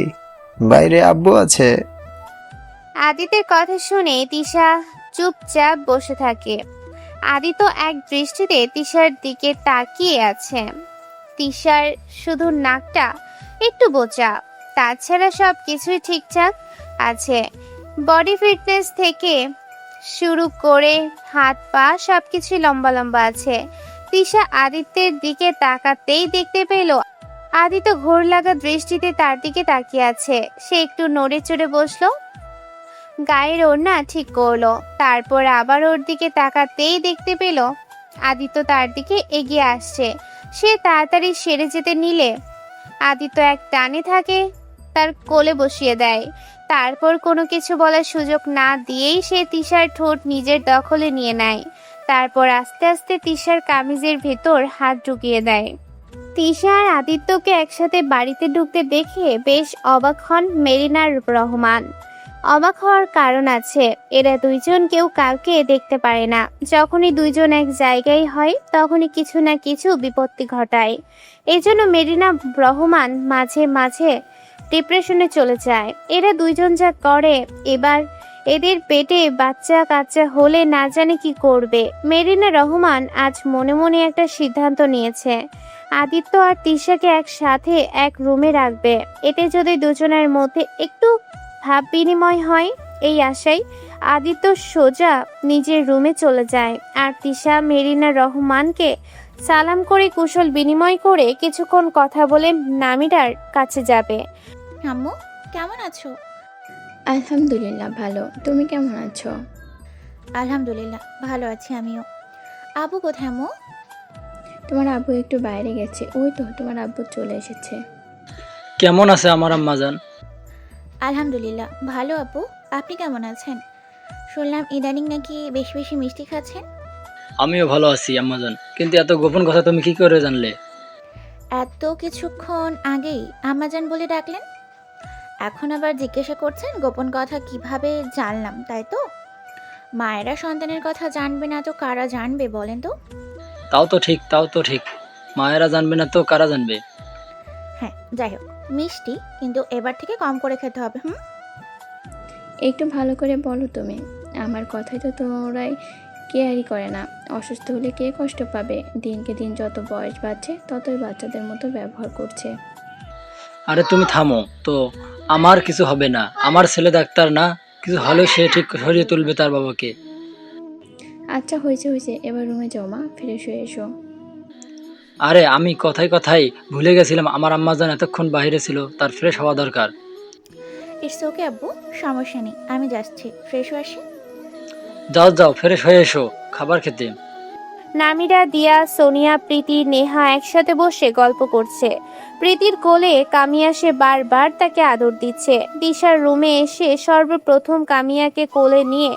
বাইরে আব্বু আছে। আদিত্যের কথা শুনে তিশা চুপচাপ বসে থাকে। আদিত্য এক দৃষ্টিতে তিশার দিকে তাকিয়ে আছে। তিশার শুধু নাকটা একটু বোচা, তাছাড়া সব কিছুই ঠিকঠাক আছে। বডি ফিটনেস থেকে শুরু করে হাত পা সবকিছুই লম্বা লম্বা আছে। তিশা আদিত্যের দিকে তাকাতেই দেখতে পেল আদিত্য ঘোর লাগা দৃষ্টিতে তার দিকে তাকিয়ে আছে। সে একটু নড়ে চড়ে বসলো, গায়ের ওড়না ঠিক করলো, তারপর আবার ওর দিকে তাকাতেই দেখতে পেল আদিত্য তার দিকে এগিয়ে আসছে। সে তাড়াতাড়ি সেরে যেতে নিলে আদিত্য এক টানে থাকে তার কোলে বসিয়ে দেয়। তারপর কোনো কিছু বলার সুযোগ না দিয়েই সে তিশার ঠোঁট নিজের দখলে নিয়ে নেয়। তারপর আস্তে আস্তে তিশার কামিজের ভেতর হাত ঢুকিয়ে দেয়। তিশা আর আদিত্যকে একসাথে বাড়িতে ঢুকতে দেখে বেশ অবাক হন মেরিনা রহমান। অবাক হওয়ার কারণ আছে, এরা দুইজন কেউ কাউকে দেখতে পারে না। যখনই দুইজন এক জায়গায় হয় তখনই কিছু না কিছু বিপত্তি ঘটায়। এজন্য মেরিনা রহমান মাঝে মাঝে ডিপ্রেশনে চলে যায়। এরা দুইজন যা করে, এবার এদের পেটে বাচ্চা কাচ্চা হলে না জানে কি করবে। মেরিনা রহমান আজ মনে মনে একটা সিদ্ধান্ত নিয়েছে, আদিত্য আর তিশাকে একসাথে এক রুমে রাখবে। এতে যদি দুজনের মধ্যে একটু ভাব বিনিময় হয়, এই আশায় আদিত্য সোজা নিজের রুমে চলে যায়। আর তিশা মেরিনা রহমানকে সালাম করে কুশল বিনিময় করে কিছুক্ষণ কথা বলে নামিরার কাছে যাবে। আম্মু কেমন আছো? আলহামদুলিল্লাহ ভালো, তুমি কেমন আছো? আলহামদুলিল্লাহ ভালো আছি আমিও। আব্বু কোথায় আম্মু? তোমার আব্বু একটু বাইরে গেছে, ওই তো তোমার আব্বু চলে এসেছে। কেমন আছে আমার আম্মাজান? আলহামদুলিল্লাহ ভালো আব্বু, আপনি কেমন আছেন? শুনলাম ইদানিং নাকি বেশি বেশি মিষ্টি খাচ্ছেন। আমিও ভালো আছি আম্মাজান, কিন্তু এত গোপন কথা তুমি কি করে জানলে? এত কিছুক্ষণ আগেই আম্মাজান বলে ডাকলেন, এখন আবার জিজ্ঞাসা করছেন গোপন কথা কিভাবে জানলাম, তাই তো? মায়েরা সন্তানের কথা জানবে না তো কারা জানবে বলেন তো? তাও তো ঠিক, মায়েরা জানবে না তো কারা জানবে? হ্যাঁ যাই হোক, মিষ্টি কিন্তু এবার থেকে কম করে খেতে হবে। একটু ভালো করে বলো তুমি, আমার কথাই তো তোরাই কেয়ারই করে না। অসুস্থ হলে কে কষ্ট পাবে? দিনকে দিন যত বয়স বাড়ছে ততই বাচ্চাদের মতো ব্যবহার করছে। আরে তুমি থামো তো, আমার কিছু হবে না। আমার ছেলে ডাক্তার না, কিছু হলেও সে ঠিক সরিয়ে তুলবে তার বাবাকে। আচ্ছা হয়েছে হয়েছে, এবার রুমে যাও মা, ফ্রেশ হয়ে এসো। আরে আমি কথায় কথায় ভুলে গেছিলাম, আমার আম্মাজান এতক্ষণ বাইরে ছিল, তার ফ্রেশ হওয়া দরকার। ইটস ওকে আব্বু, সমস্যা নেই, আমি যাচ্ছি, ফ্রেশ হয়ে আসি। যাও যাও, ফ্রেশ হয়ে এসো খাবার খেতে। নামিরা, দিয়া, সোনিয়া, প্রীতি, নেহা একসাথে বসে গল্প করছে। প্রীতির কোলে কামিয়া সে বারবার তাকে আদর দিচ্ছে। দিশার রুমে এসে সর্বপ্রথম কামিয়াকে কোলে নিয়ে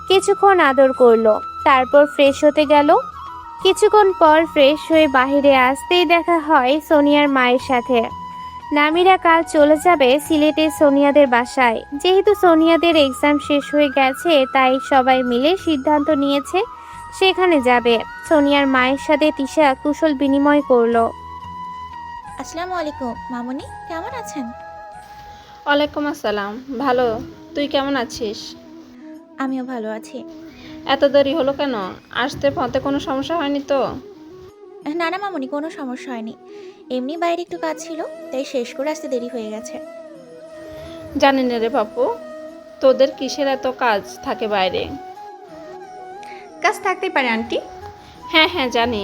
কিছুক্ষণ আদর করলো, তারপর ফ্রেশ হতে গেল। কিছুক্ষণ পর ফ্রেশ হয়ে বাহিরে আসতেই দেখা হয় সোনিয়ার মায়ের সাথে। নামিরা কাল চলে যাবে সিলেটে সোনিয়াদের বাসায়। যেহেতু সোনিয়াদের এক্সাম শেষ হয়ে গেছে, তাই সবাই মিলে সিদ্ধান্ত নিয়েছে সেখানে যাবে। সোনিয়ার মায়ের সাথে তিশা কুশল বিনিময় করলো। আসসালামু আলাইকুম মামুনি, কেমন আছেন? ওয়ালাইকুম আসসালাম, ভালো। তুই কেমন আছিস? আমিও ভালো আছি। এত দেরি হলো কেন? আসতে পথে কোনো সমস্যা হয়নি তো? না না মামুনি, কোনো সমস্যা হয়নি, এমনি বাইরে একটু কাজ ছিল, তাই শেষ করে আসতে দেরি হয়ে গেছে। জানি না রে বাপু, তোদের কিসের এত কাজ থাকে বাইরে? কাজ থাকতেই পারে আন্টি। হ্যাঁ হ্যাঁ জানি,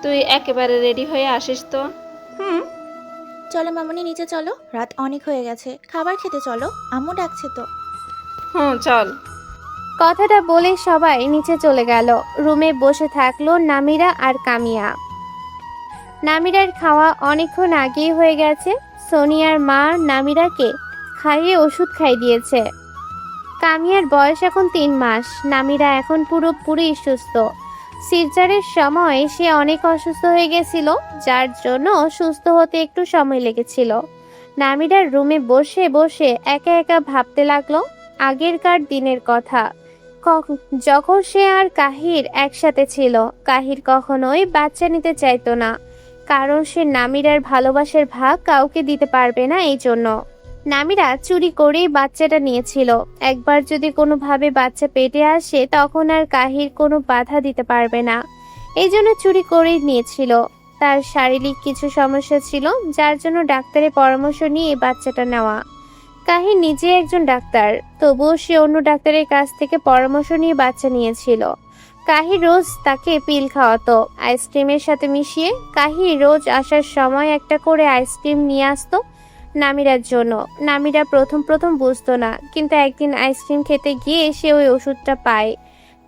তুই একেবারে রেডি হয়ে আসিস তো। চলো মামুনি, নিচে চলো, রাত অনেক হয়ে গেছে, খাবার খেতে চলো, আম্মু ডাকছে তো। চল। কথাটা বলে সবাই নিচে চলে গেল। রুমে বসে থাকলো নামিরা আর কামিয়া। নামিরার খাওয়া অনেকক্ষণ আগেই হয়ে গেছে। সোনিয়ার মা নামিরাকে খাইয়ে ওষুধ খাই দিয়েছে। কামিয়ার বয়স এখন 3 মাস। নামিরা এখন পুরোপুরি সুস্থ। সিজারের সময় সে অনেক অসুস্থ হয়ে গেছিল, যার জন্য সুস্থ হতে একটু সময় লেগেছিল। নামিরার রুমে বসে বসে একা একা ভাবতে লাগলো আগেরকার দিনের কথা, যখন সে আর কাহির একসাথে ছিল। কাহির কখনোই বাচ্চা নিতে চাইতো না, কারণ সে নামিরার ভালোবাসার ভাগ কাউকে দিতে পারবে না। এই জন্য নামিরা চুরি করেই বাচ্চাটা নিয়েছিল। একবার যদি কোনোভাবে বাচ্চা পেটে আসে, তখন আর কাহির কোনো বাধা দিতে পারবে না। এই জন্য চুরি করেই নিয়েছিল। তার শারীরিক কিছু সমস্যা ছিল, যার জন্য ডাক্তারের পরামর্শ নিয়ে বাচ্চাটা নেওয়া। কাহির নিজে একজন ডাক্তার, তবুও সে অন্য ডাক্তারের কাছ থেকে পরামর্শ নিয়ে বাচ্চা নিয়েছিল। কাহির রোজ তাকে পিল খাওয়াতো আইসক্রিমের সাথে মিশিয়ে। কাহির রোজ আসার সময় একটা করে আইসক্রিম নিয়ে আসতো নামিরার জন্য। নামিরা প্রথম বুঝতো না, কিন্তু একদিন আইসক্রিম খেতে গিয়ে সে ওই ওষুধটা পায়।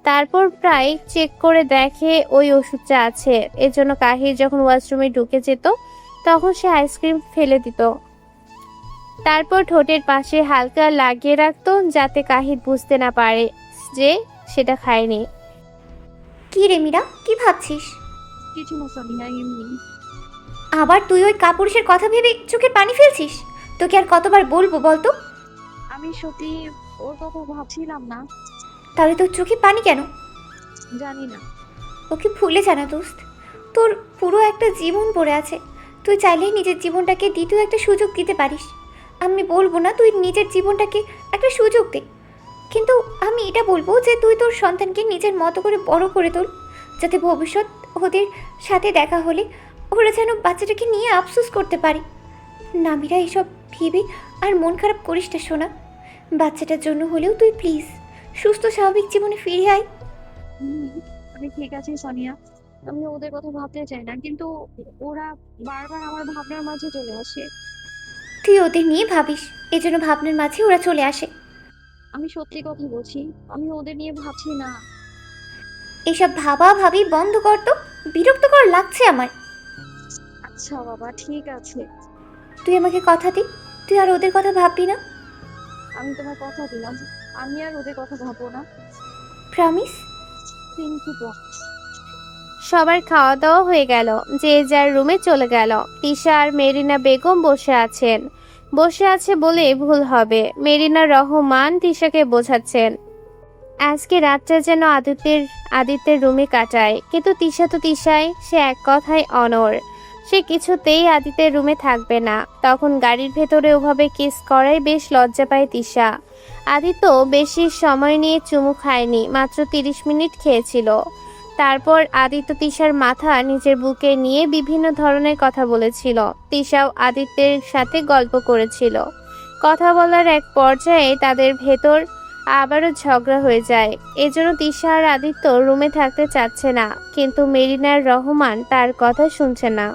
তারপর প্রায় চেক করে দেখে ওই ওষুধটা আছে। এজন্য কাহির যখন ওয়াশরুমে ঢুকে যেত, তখন সে আইসক্রিম ফেলে দিত। তারপর ঠোঁটের পাশে হালকা লাগিয়ে রাখতো, যাতে কাহির বুঝতে না পারে যে সেটা খায়নি। কি রে মীরা, কি ভাবছিস? কিছু না সোনিয়া, এমনি। আবার তুই ওই কাপুরুষের কথা ভেবে চোখের পানি ফেলছিস? তোকে আর কতবার বলবো বলতো? আমি সত্যি ওর কথা ভাবছিলাম না। তাহলে তোর চোখে পানি কেন? জানি না। ওকে ভুলে জানা দোস্ত, তোর পুরো একটা জীবন পড়ে আছে। তুই চাইলেই নিজের জীবনটাকে দ্বিতীয় একটা সুযোগ দিতে পারিস। আমি বলবো না তুই নিজের জীবনটাকে একটা সুযোগ দে, কিন্তু আমি এটা বলবো যে তুই তোর সন্তানকে নিজের মতো করে বড় করে তোল, যাতে ভবিষ্যৎ ওদের সাথে দেখা হলে ওরা যেন বাচ্চাটাকে নিয়ে আফসোস করতে পারে। নামিরা এসব ভেবে আর মন খারাপ করিস না শোনা। বাচ্চাটার জন্য হলেও তুই প্লিজ সুস্থ স্বাভাবিক জীবনে ফিরে আয়। আমি ঠিক আছি সোনিয়া, আমি ওদের কথা ভাবতে চাই না, কিন্তু ওরা বারবার আমার ভাবনার মাঝে চলে আসে। তুই ওদের নিয়ে ভাবিস, এজন্য ভাবনার মাঝে ওরা চলে আসে। আমি সত্যি কথা বলছি, আমি ওদের নিয়ে ভাবছি না। এসব ভাবা ভাবি বন্ধ কর তো, বিরক্তকর লাগছে আমার। আচ্ছা বাবা, ঠিক আছে। তুই আমাকে কথা দে, তুই আর ওদের কথা ভাববি না। আমি তোমার কথা দিলাম, আমি আর ওদের কথা ভাববো না। প্রমিস? Thank you promise. সবার খাওয়া দাওয়া হয়ে গেল, যে যার রুমে চলে গেল। তিশা আর মেরিনা বেগম বসে আছেন। বসে আছে বলে ভুল হবে, মেরিনা রহমান তিশাকে বোঝাচ্ছেন আজকে রাতটা যেন আদিত্যের রুমে কাটায়। কিন্তু তিশা তো তিশাই, সে এক কথায় অনড়। সে কিছুতেই আদিত্যের রুমে থাকবে না। তখন গাড়ির ভেতরে ওভাবে কিস করায় বেশ লজ্জা পায় তিশা। আদিত্য বেশি সময় নিয়ে চুমু খায়নি, মাত্র 30 মিনিট খেয়েছিল। তারপর আদিত্য তিশার মাথা নিজের বুকে নিয়ে বিভিন্ন ধরনের কথা বলেছিল। তিশাও আদিত্যের সাথে গল্প করেছিল। কথা বলার এক পর্যায়ে তাদের ভেতর আবারও ঝগড়া হয়ে যায়। এজন্য তিশা আর আদিত্য রুমে থাকতে চাচ্ছে না, কিন্তু মেরিনার রহমান তার কথা শুনছে না।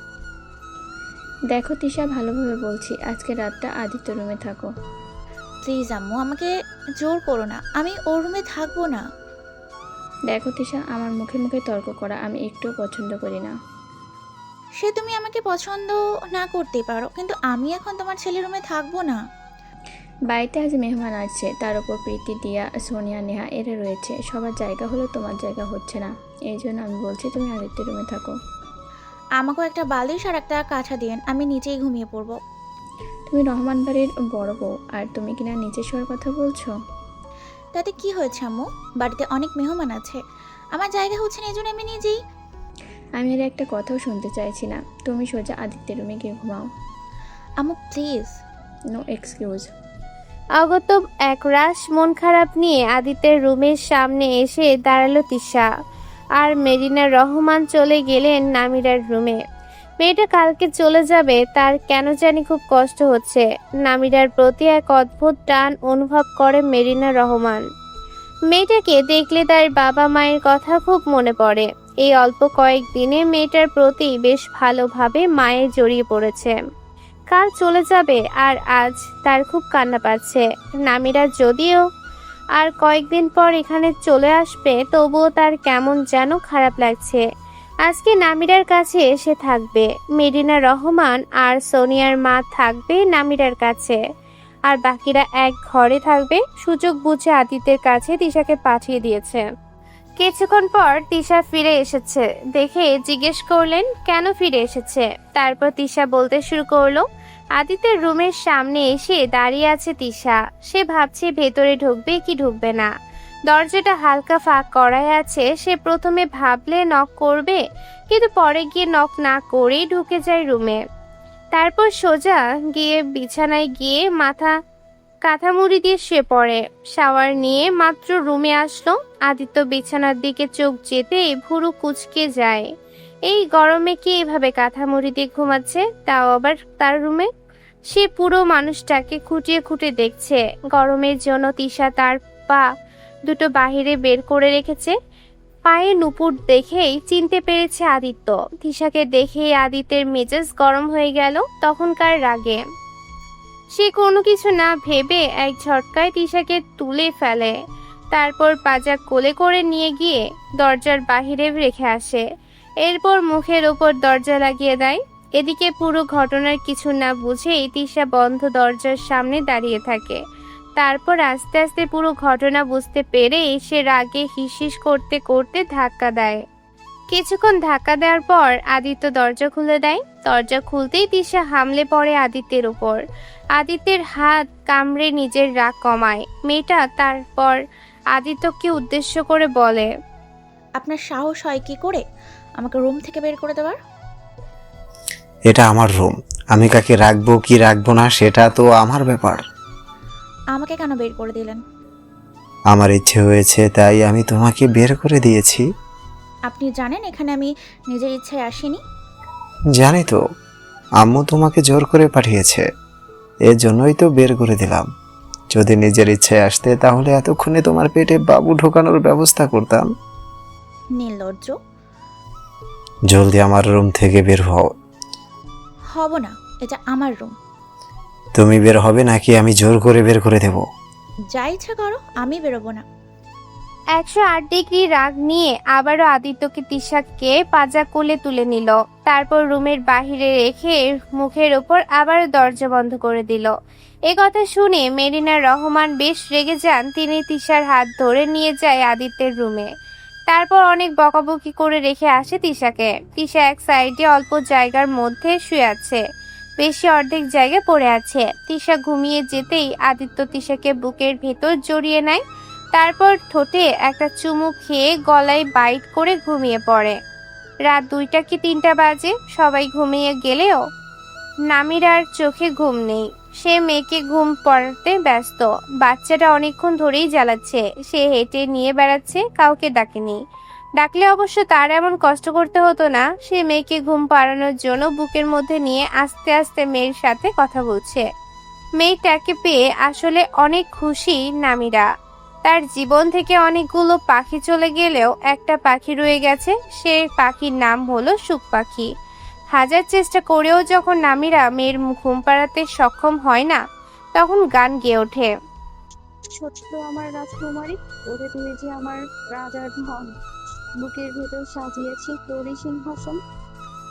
দেখো তিশা, ভালোভাবে বলছি, আজকে রাতটা আদিত্য রুমে থাকো। প্লিজ আম্মু, আমাকে জোর করো না, আমি ওর রুমে থাকবো না। দেখো তিশা, আমার মুখে মুখে তর্ক করা আমি একটুও পছন্দ করি না। সে তুমি আমাকে পছন্দ না করতে পারো, কিন্তু আমি এখন তোমার ছেলের রুমে থাকবো না। বাড়িতে আজ মেহমান আসছে, তার উপর প্রীতি, দিয়া, সোনিয়া, নেহা এরা রয়েছে। সবার জায়গা হলো, তোমার জায়গা হচ্ছে না। এই জন্য আমি বলছি তুমি আদিত্যের রুমে থাকো। আমাকেও একটা বালিশ আর একটা কাঁথা দিয়েন, আমি নিচেই ঘুমিয়ে পড়বো। তুমি রহমান বাড়ির বড় বউ, আর তুমি কিনা নিচে শোয়ার কথা বলছো? তাতে কি হয়েছে আম্মু? বাড়িতে অনেক মেহমান আছে, আমার জায়গা হচ্ছে না, এই জন্য আমি নিজেই। আমি আর একটা কথাও শুনতে চাইছি না, তুমি সোজা আদিত্যের রুমে গিয়ে ঘুমাও। আম্মু প্লিজ। No excuse. আগত একরাশ মন খারাপ নিয়ে আদিত্যের রুমের সামনে এসে দাঁড়ালো তিশা। আর মেরিনা রহমান চলে গেলেন নামিরার রুমে। মেয়েটা কালকে চলে যাবে, তার কেন জানি খুব কষ্ট হচ্ছে। নামিরার প্রতি এক অদ্ভুত টান অনুভব করে মেরিনা রহমান। মেয়েটাকে দেখলে তার বাবা মায়ের কথা খুব মনে পড়ে। এই অল্প কয়েকদিনে মেয়েটার প্রতি বেশ ভালোভাবে মায়ে জড়িয়ে পড়েছে। কাল চলে যাবে আর আজ তার খুব কান্না পাচ্ছে। নামিরা যদিও আর কয়েকদিন পর এখানে চলে আসবে, তবুও তার কেমন যেন খারাপ লাগছে। আজকে নামিরার কাছে এসে থাকবে। মেরিনা রহমান আর সোনিয়ার মা থাকবে নামিরার কাছে, আর বাকিরা এক ঘরে থাকবে। সুযোগ বুঝে আদিত্যের কাছে তিশাকে পাঠিয়ে দিয়েছে। কিছুক্ষণ পর তিশা ফিরে এসেছে দেখে জিজ্ঞেস করলেন কেন ফিরে এসেছে। তারপর তিশা বলতে শুরু করলো। আদিত্যের রুমের সামনে এসে দাঁড়িয়ে আছে তিশা। সে ভাবছে ভেতরে ঢুকবে কি ঢুকবে না। দরজাটা হালকা ফাঁক করাই আছে। সে প্রথমে ভাবলে নক করবে, কিন্তু পরে গিয়ে নক না করেই ঢুকে যায় রুমে। তারপর সোজা গিয়ে বিছানায় গিয়ে মাথা কাঁথা মুড়ি দিয়ে শুয়ে পড়ে। শাওয়ার নিয়ে মাত্র রুমে আসলো। আদিত্য বিছানার দিকে চোখ যেতেই ভুরু কুঁচকে যায়। এই গরমে কি এভাবে কাঁথা মুড়ি দিয়ে ঘুমাচ্ছে, তাও আবার তার রুমে। সে পুরো মানুষটাকে খুঁটিয়ে খুঁটিয়ে দেখছে। গরমের জন্য তিশা তার পা দুটো বাহিরে বের করে রেখেছে। পায়ে নুপুর দেখেই চিনতে পেরেছে আদিত্য। তিশাকে দেখেই আদিত্যের মেজাজ গরম হয়ে গেল তখনকার রাগে। সে কোনো কিছু না ভেবে এক ঝটকায় তিশাকে তুলে ফেলে। তারপর পাজা কোলে করে নিয়ে গিয়ে দরজার বাহিরে রেখে আসে। এরপর মুখের ওপর দরজা লাগিয়ে দেয়। এদিকে পুরো ঘটনার কিছু না বুঝেই তিশা বন্ধ দরজার সামনে দাঁড়িয়ে থাকে। তারপর আস্তে আস্তে পুরো ঘটনা বুঝতে পেরে সে রাগে হিসহিস করতে করতে ধাক্কা দেয়। কিছুক্ষণ ধাক্কা দেওয়ার পর আদিত্য দরজা খুলে দেয়। দরজা খুলতেই তিশা হামলে পড়ে আদিত্যের উপর। আদিত্যের হাত কামড়ে নিজের রাগ কমায় মেয়েটা। তারপর আদিত্যকে উদ্দেশ্য করে বলে, আপনার সাহস হয় কি করে আমাকে রুম থেকে বের করে দেওয়ার? এটা আমার রুম, আমি কাকে রাখবো কি রাখবো না সেটা তো আমার ব্যাপার। আমাকে কেন বের করে দিলেন? আমার ইচ্ছে হয়েছে তাই আমি তোমাকে বের করে দিয়েছি। আপনি জানেন এখানে আমি নিজের ইচ্ছায় আসিনি। জানি তো, আম্মু তোমাকে জোর করে পাঠিয়েছে, এর জন্যই তো বের করে দিলাম। যদি নিজের ইচ্ছায় আসতে তাহলে এতক্ষণে তোমার পেটে বাবু ঢোকানোর ব্যবস্থা করতাম। নির্লজ্জ। জলদি আমার রুম থেকে বের হও। হব না, এটা আমার রুম। তুমি বের হবে নাকি আমি জোর করে বের করে দেব? যা ইচ্ছা করো, আমি বেরোবো না। 108 ডিগ্রি রাগ নিয়ে আবারও আদিত্যকে তিশাকে পাজা কোলে তুলে নিল। তারপর রুমের বাহিরে রেখে মুখের ওপর আবার দরজা বন্ধ করে দিল। এ কথা শুনে মেরিনা রহমান বেশ রেগে যান। তিনি তিশার হাত ধরে নিয়ে যায় আদিত্যের রুমে। তারপর অনেক বকাবকি করে রেখে আসে তিশাকে। তিশা এক সাইডে অল্প জায়গার মধ্যে শুয়ে আছে, বেশি অর্ধেক জায়গা পড়ে আছে। তিশা ঘুমিয়ে যেতেই আদিত্য তিশাকে বুকের ভেতর জড়িয়ে নেয়। তারপর ঠোঁটে একটা চুমু খেয়ে গলায় বাইট করে ঘুমিয়ে পড়ে। রাত 2টা কি 3টা বাজে। সবাই ঘুমিয়ে গেলেও নামিরার চোখে ঘুম নেই। সে মেয়েকে ঘুম পড়াতে ব্যস্ত। বাচ্চাটা অনেকক্ষণ ধরেই জ্বালাচ্ছে। সে হেঁটে নিয়ে বেড়াচ্ছে, কাউকে ডাকেনি। ডাকলে অবশ্য তার এমন কষ্ট করতে হতো না। সে মেয়েকে ঘুম পাড়ানোর জন্য বুকের মধ্যে নিয়ে আস্তে আস্তে মেয়ের সাথে কথা বলছে। মেয়েটাকে পেয়ে আসলে অনেক খুশি নামিরা। তার জীবন থেকে অনেকগুলো পাখি চলে গেলেও একটা পাখি রয়ে গেছে। সে পাখির নাম হলো সুখ পাখি। হাজার চেষ্টা করেও যখন নামিরা মেয়ের ঘুম পাড়াতে সক্ষম হয় না, তখন গান গেয়ে ওঠে। ছোট্ট আমার রাজকুমারী, ওরে তুই যে আমার রাজার ধন, বুকের ভেতর সাজিয়েছি তোরই সিংহাসন।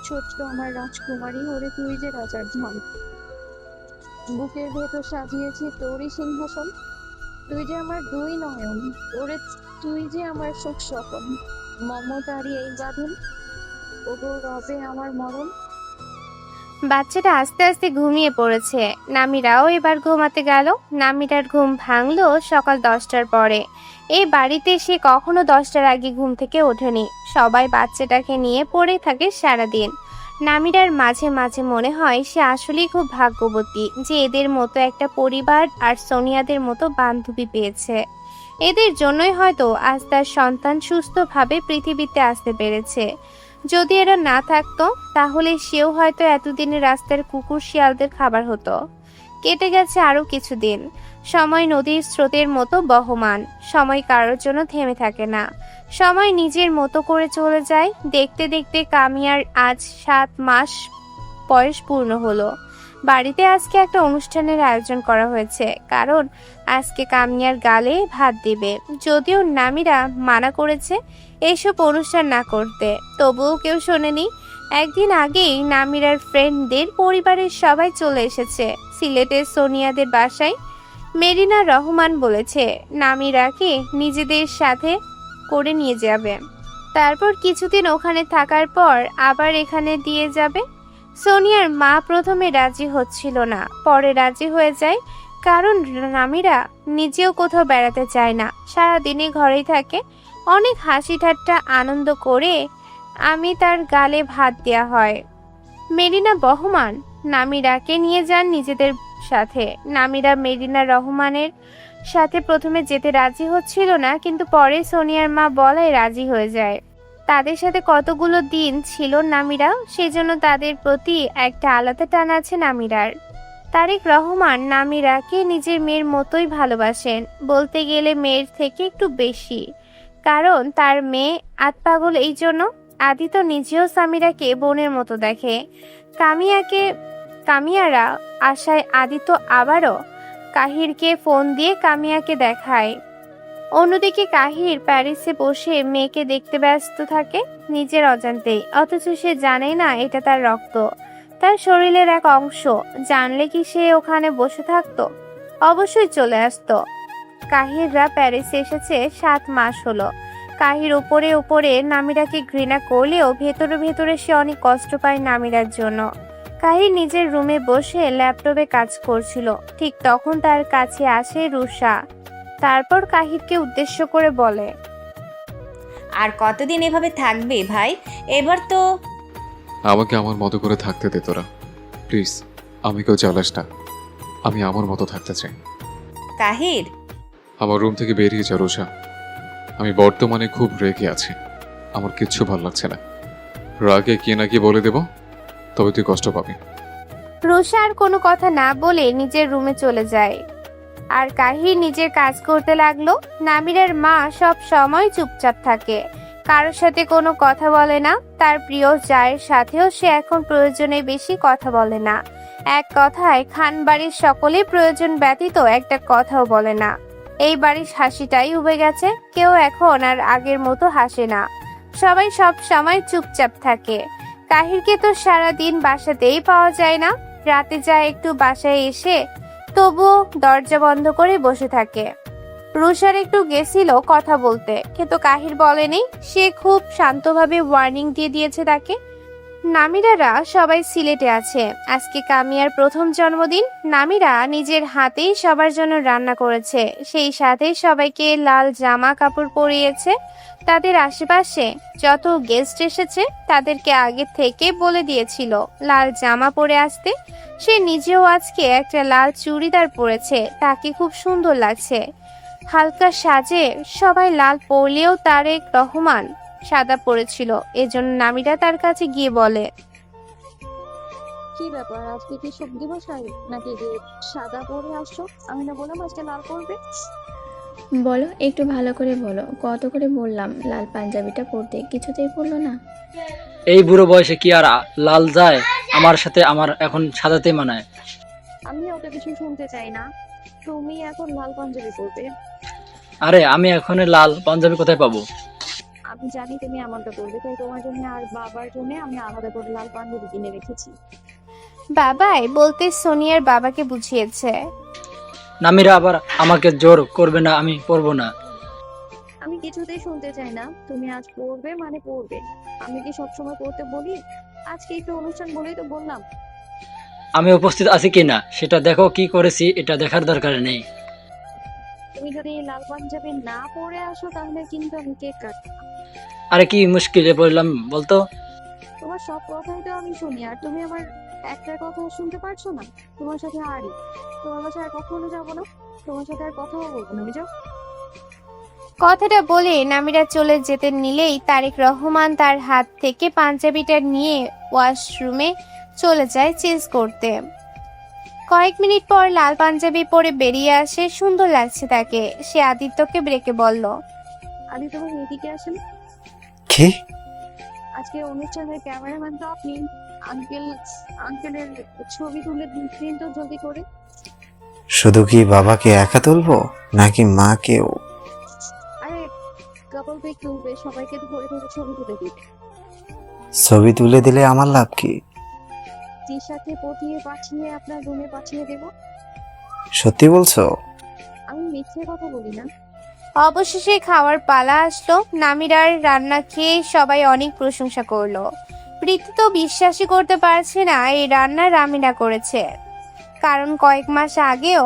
ছোট্ট আমার রাজকুমারী, ওরে তুই যে রাজার ধন, বুকের ভেতর সাজিয়েছি তোরই সিংহাসন। তুই যে আমার দুই নয়ন, ওরে তুই যে আমার সুখ স্বপন। মমতারই এই বাঁধন, ওগো রবে আমার মরণ। বাচ্চাটা আস্তে আস্তে ঘুমিয়ে পড়েছে। নামিরাও এবার ঘুমাতে গেল। নামিরার ঘুম ভাঙলো সকাল 10টার পরে। এই বাড়িতে সে কখনো 10টার আগে ঘুম থেকে ওঠেনি। সবাই বাচ্চাটাকে নিয়ে পড়ে থাকে সারাদিন। নামিরার মাঝে মাঝে মনে হয় সে আসলেই খুব ভাগ্যবতী যে এদের মতো একটা পরিবার আর সোনিয়াদের মতো বান্ধবী পেয়েছে। এদের জন্যই হয়তো আজ তার সন্তান সুস্থভাবে পৃথিবীতে আসতে পেরেছে। যদি এরা না থাকতো তাহলে সেও হয়তো এতদিনে রাস্তার কুকুর শিয়ালদের খাবার হতো। কেটে গেছে আরো কিছুদিন। সময় নদীর স্রোতের মতো বহমান। সময় কারোর জন্য থেমে থাকে না। সময় নিজের মতো করে চলে যায়। দেখতে দেখতে কামিয়ার আজ 7 মাস বয়স পূর্ণ হলো। বাড়িতে আজকে একটা অনুষ্ঠানের আয়োজন করা হয়েছে, কারণ আজকে কামিয়ার গালে ভাত দিবে। যদিও নামিরা মানা করেছে এসব অনুষ্ঠান না করতে, তবুও কেউ শোনেনি। একদিন আগেই নামিরার ফ্রেন্ডদের পরিবারের সবাই চলে এসেছে সিলেটের সোনিয়াদের বাসায়। মেরিনা রহমান বলেছে নামিরাকে নিজেদের সাথে করে নিয়ে যাবে, তারপর কিছুদিন ওখানে থাকার পর আবার এখানে দিয়ে যাবে। সোনিয়ার মা প্রথমে রাজি হচ্ছিল না, পরে রাজি হয়ে যায়, কারণ নামিরা নিজেও কোথাও বেড়াতে চায় না, সারাদিনে ঘরেই থাকে। অনেক হাসি ঠাট্টা আনন্দ করে আমি তার গালে ভাত দেয়া হয়। মেরিনা রহমান নামিরাকে নিয়ে যান নিজেদের সাথে। নামিরা মেরিনা রহমানের সাথে প্রথমে যেতে রাজি হচ্ছিল না, কিন্তু পরে সোনিয়ার মা বলায় রাজি হয়ে যায়। তাদের সাথে কতগুলো দিন ছিল নামিরা, সেজন্য তাদের প্রতি একটা আলাদা টান আছে নামিরার। তারেক রহমান নামিরাকে নিজের মেয়ের মতোই ভালোবাসেন, বলতে গেলে মেয়ের থেকে একটু বেশি, কারণ তার মেয়ে আতপাগল। এই জন্য আদি তো নিজেও সামিরাকে বোনের মতো দেখে। কামিয়ারা আশায় আদি তো আবারও কাহিরকে ফোন দিয়ে কামিয়াকে দেখায়। অন্যদিকে কাহির প্যারিসে বসে মেয়েকে দেখতে ব্যস্ত থাকে নিজের অজান্তেই, অথচ সে জানে না এটা তার রক্ত, তার শরীরের এক অংশ। জানলে কি সে ওখানে বসে থাকতো? অবশ্যই চলে আসতো। কাহিররা প্যারিসে এসেছে 7 মাস হলো। কাহির উপরে উপরে নামিরাকে ঘৃণা করলেও ভেতরে ভেতরে সে অনেক কষ্ট পায় নামিরার জন্য। কাহির নিজের রুমে বসে ল্যাপটপে কাজ করছিল, ঠিক তখন তার কাছে আসে রুষা। তারপর কাহিরকে উদ্দেশ্য করে বলে, আর কতদিন এভাবে থাকবে ভাই? এবার তো আমাকে আমার মতো করে থাকতে দে তোরা, প্লিজ। আমি কেউ জ্বালাস না, আমি আমার মতো থাকতে চাই। কাহির, আমার রুম থেকে বেরিয়ে যা রুষা। আমি বর্তমানে খুব রেগে আছি, আমার কিচ্ছু ভালো লাগছে না। রাগে কি না কি বলে দেব, তবে তুই কষ্ট পাবি। রুষা আর কোনো কথা না বলে নিজের রুমে চলে যায়, আর কাহির নিজের কাজ করতে লাগলো। নামিরার মা সব সময় চুপচাপ থাকে, কারোর সাথে কোনো কথা বলে না। তার প্রিয় জায়ের সাথেও সে এখন প্রয়োজনে বেশি কথা বলে না। এক কথায় খান বাড়ির সকলে প্রয়োজন ব্যতীত একটা কথাও বলে না। এই বাড়ির হাসিটাই উবে গেছে, কেউ এখন আর আগের মতো হাসে না, সবাই সব সময় চুপচাপ থাকে। কাহিরকে তো সারাদিন বাসাতেই পাওয়া যায় না, রাতে যায় একটু বাসায় এসে তবুও দরজা বন্ধ করে বসে থাকে। রুষার একটু গেছিল কথা বলতে, কিন্তু কাহির বলেনি। সে খুব শান্তভাবে ওয়ার্নিং দিয়ে দিয়েছে তাকে। নামিরারা সবাই সিলেটে আছে, আজকে কামিয়ার প্রথম জন্মদিন। নামিরা নিজের হাতেই সবার জন্য রান্না করেছে, সেই সাথে সবাইকে লাল জামা কাপড় পরিয়েছে। তাদের আশেপাশে যত গেস্ট এসেছে তাদেরকে আগে থেকে বলে দিয়েছিল লাল জামা পরে আসতে। সে নিজেও আজকে একটা লাল চুড়িদার পরেছে, তাকে খুব সুন্দর লাগছে। হালকা সাজে সবাই লাল পরলেও তারেক রহমান সাদা পরেছিল, এজন্য নামিরা তার কাছে গিয়ে বলে, কি ব্যাপার, আজকে কি শোক দিবস নাকি যে সাদা পরে আসছো? আমি না বললাম আজকে লাল পরবে? বলো, একটু ভালো করে বলো। কত করে বললাম লাল পাঞ্জাবিটা পরতে, কিছুতেই পরলো না। এই বুড়ো বয়সে কি আর লাল যায়? আমার সাথে আমার এখন সাদাতে মানায়। আমি অত কিছু শুনতে চাই না, তুমি এখন লাল পাঞ্জাবি পরবে। আরে আমি এখন লাল পাঞ্জাবি কোথায় পাবো? আমি জানি তুমি এমনটা করবে, তাই তোমার জন্য আর বাবার জন্য আমি আলাদা করে লাল পাঞ্জাবি কিনে রেখেছি। বাবাই বলতে সোনিয়ার বাবাকে বুঝিয়েছে। নামিরা আবার আমাকে জোর করবে না, আমি পরবো না। আমি কিছুতেই শুনতে চাই না, তুমি আজ পড়বে মানে পড়বে। আমি কি সবসময় পড়তে বলি? আজকে একটু অনুষ্ঠান বলেই তো বললাম। আমি উপস্থিত আছি কিনা সেটা দেখো, কি করেছি এটা দেখার দরকার নেই। তুমি যদি এই লাল পাঞ্জাবি না পরে আসো তাহলে কিন্তু আমি কেক কাটবো। আরে কি মুশকিলে পড়লাম বলতো? তোমার সব কথাই তো আমি শুনি, আর তুমি আমার একটা কথা শুনতে পারছো না? তোমার সাথে আরই, তোমার বাসায় আর কখনো যাবো না, তোমার সাথে আর কথাও বলবো না, বুঝো? কথাটা বলে নামিরা চলে যেতে নিলেই তারেক রহমান তার হাত থেকে পাঞ্জাবিটা নিয়ে ওয়াশরুমে চলে যায় চেঞ্জ করতে। কয়েক মিনিট পর লাল পাঞ্জাবি পরে বেরিয়ে আসে, সুন্দর লাগছে তাকে। সে আদিত্যকে ব্রেকে বলল, আদি তোমার এদিকে আসেন। কি? আজকে অনুষ্ঠানের ক্যামেরাম্যান তো আপনি। আঙ্কেলের ছবি তুলে দিন তো জলদি করে। শুধু কি বাবাকে একা তুলবো নাকি মাকেও? আরে কাপল পিক তুলবে, সবাইকে ধরে ধরে ছবি তুলে দিবে। ছবি তুলে দিলে আমার লাভ কি? টিশাকে পাঠিয়ে আপনার রুমে পাঠিয়ে দেব। সত্যি বলছো? আমি মিথ্যে কথা বলি না। অবশেষে খাওয়ার পালা আসলো। নামিরার রান্না খেয়ে সবাই অনেক প্রশংসা করলো। প্রীতি তো বিশ্বাসই করতে পারছে না এই রান্না রামিরা করেছে, কারণ কয়েক মাস আগেও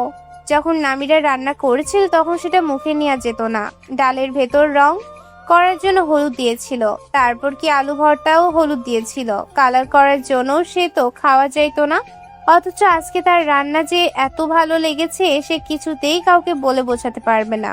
যখন নামিরা রান্না করেছিল তখন সেটা মুখে নেওয়া যেত না। ডালের ভেতর রং করার জন্য হলুদ দিয়েছিল, তারপর কি আলু ভর্তাও হলুদ দিয়েছিল কালার করার জন্য, সে তো খাওয়া যাইতো না। অথচ আজকে তার রান্না যে এত ভালো লেগেছে সে কিছুতেই কাউকে বলে বোঝাতে পারবে না।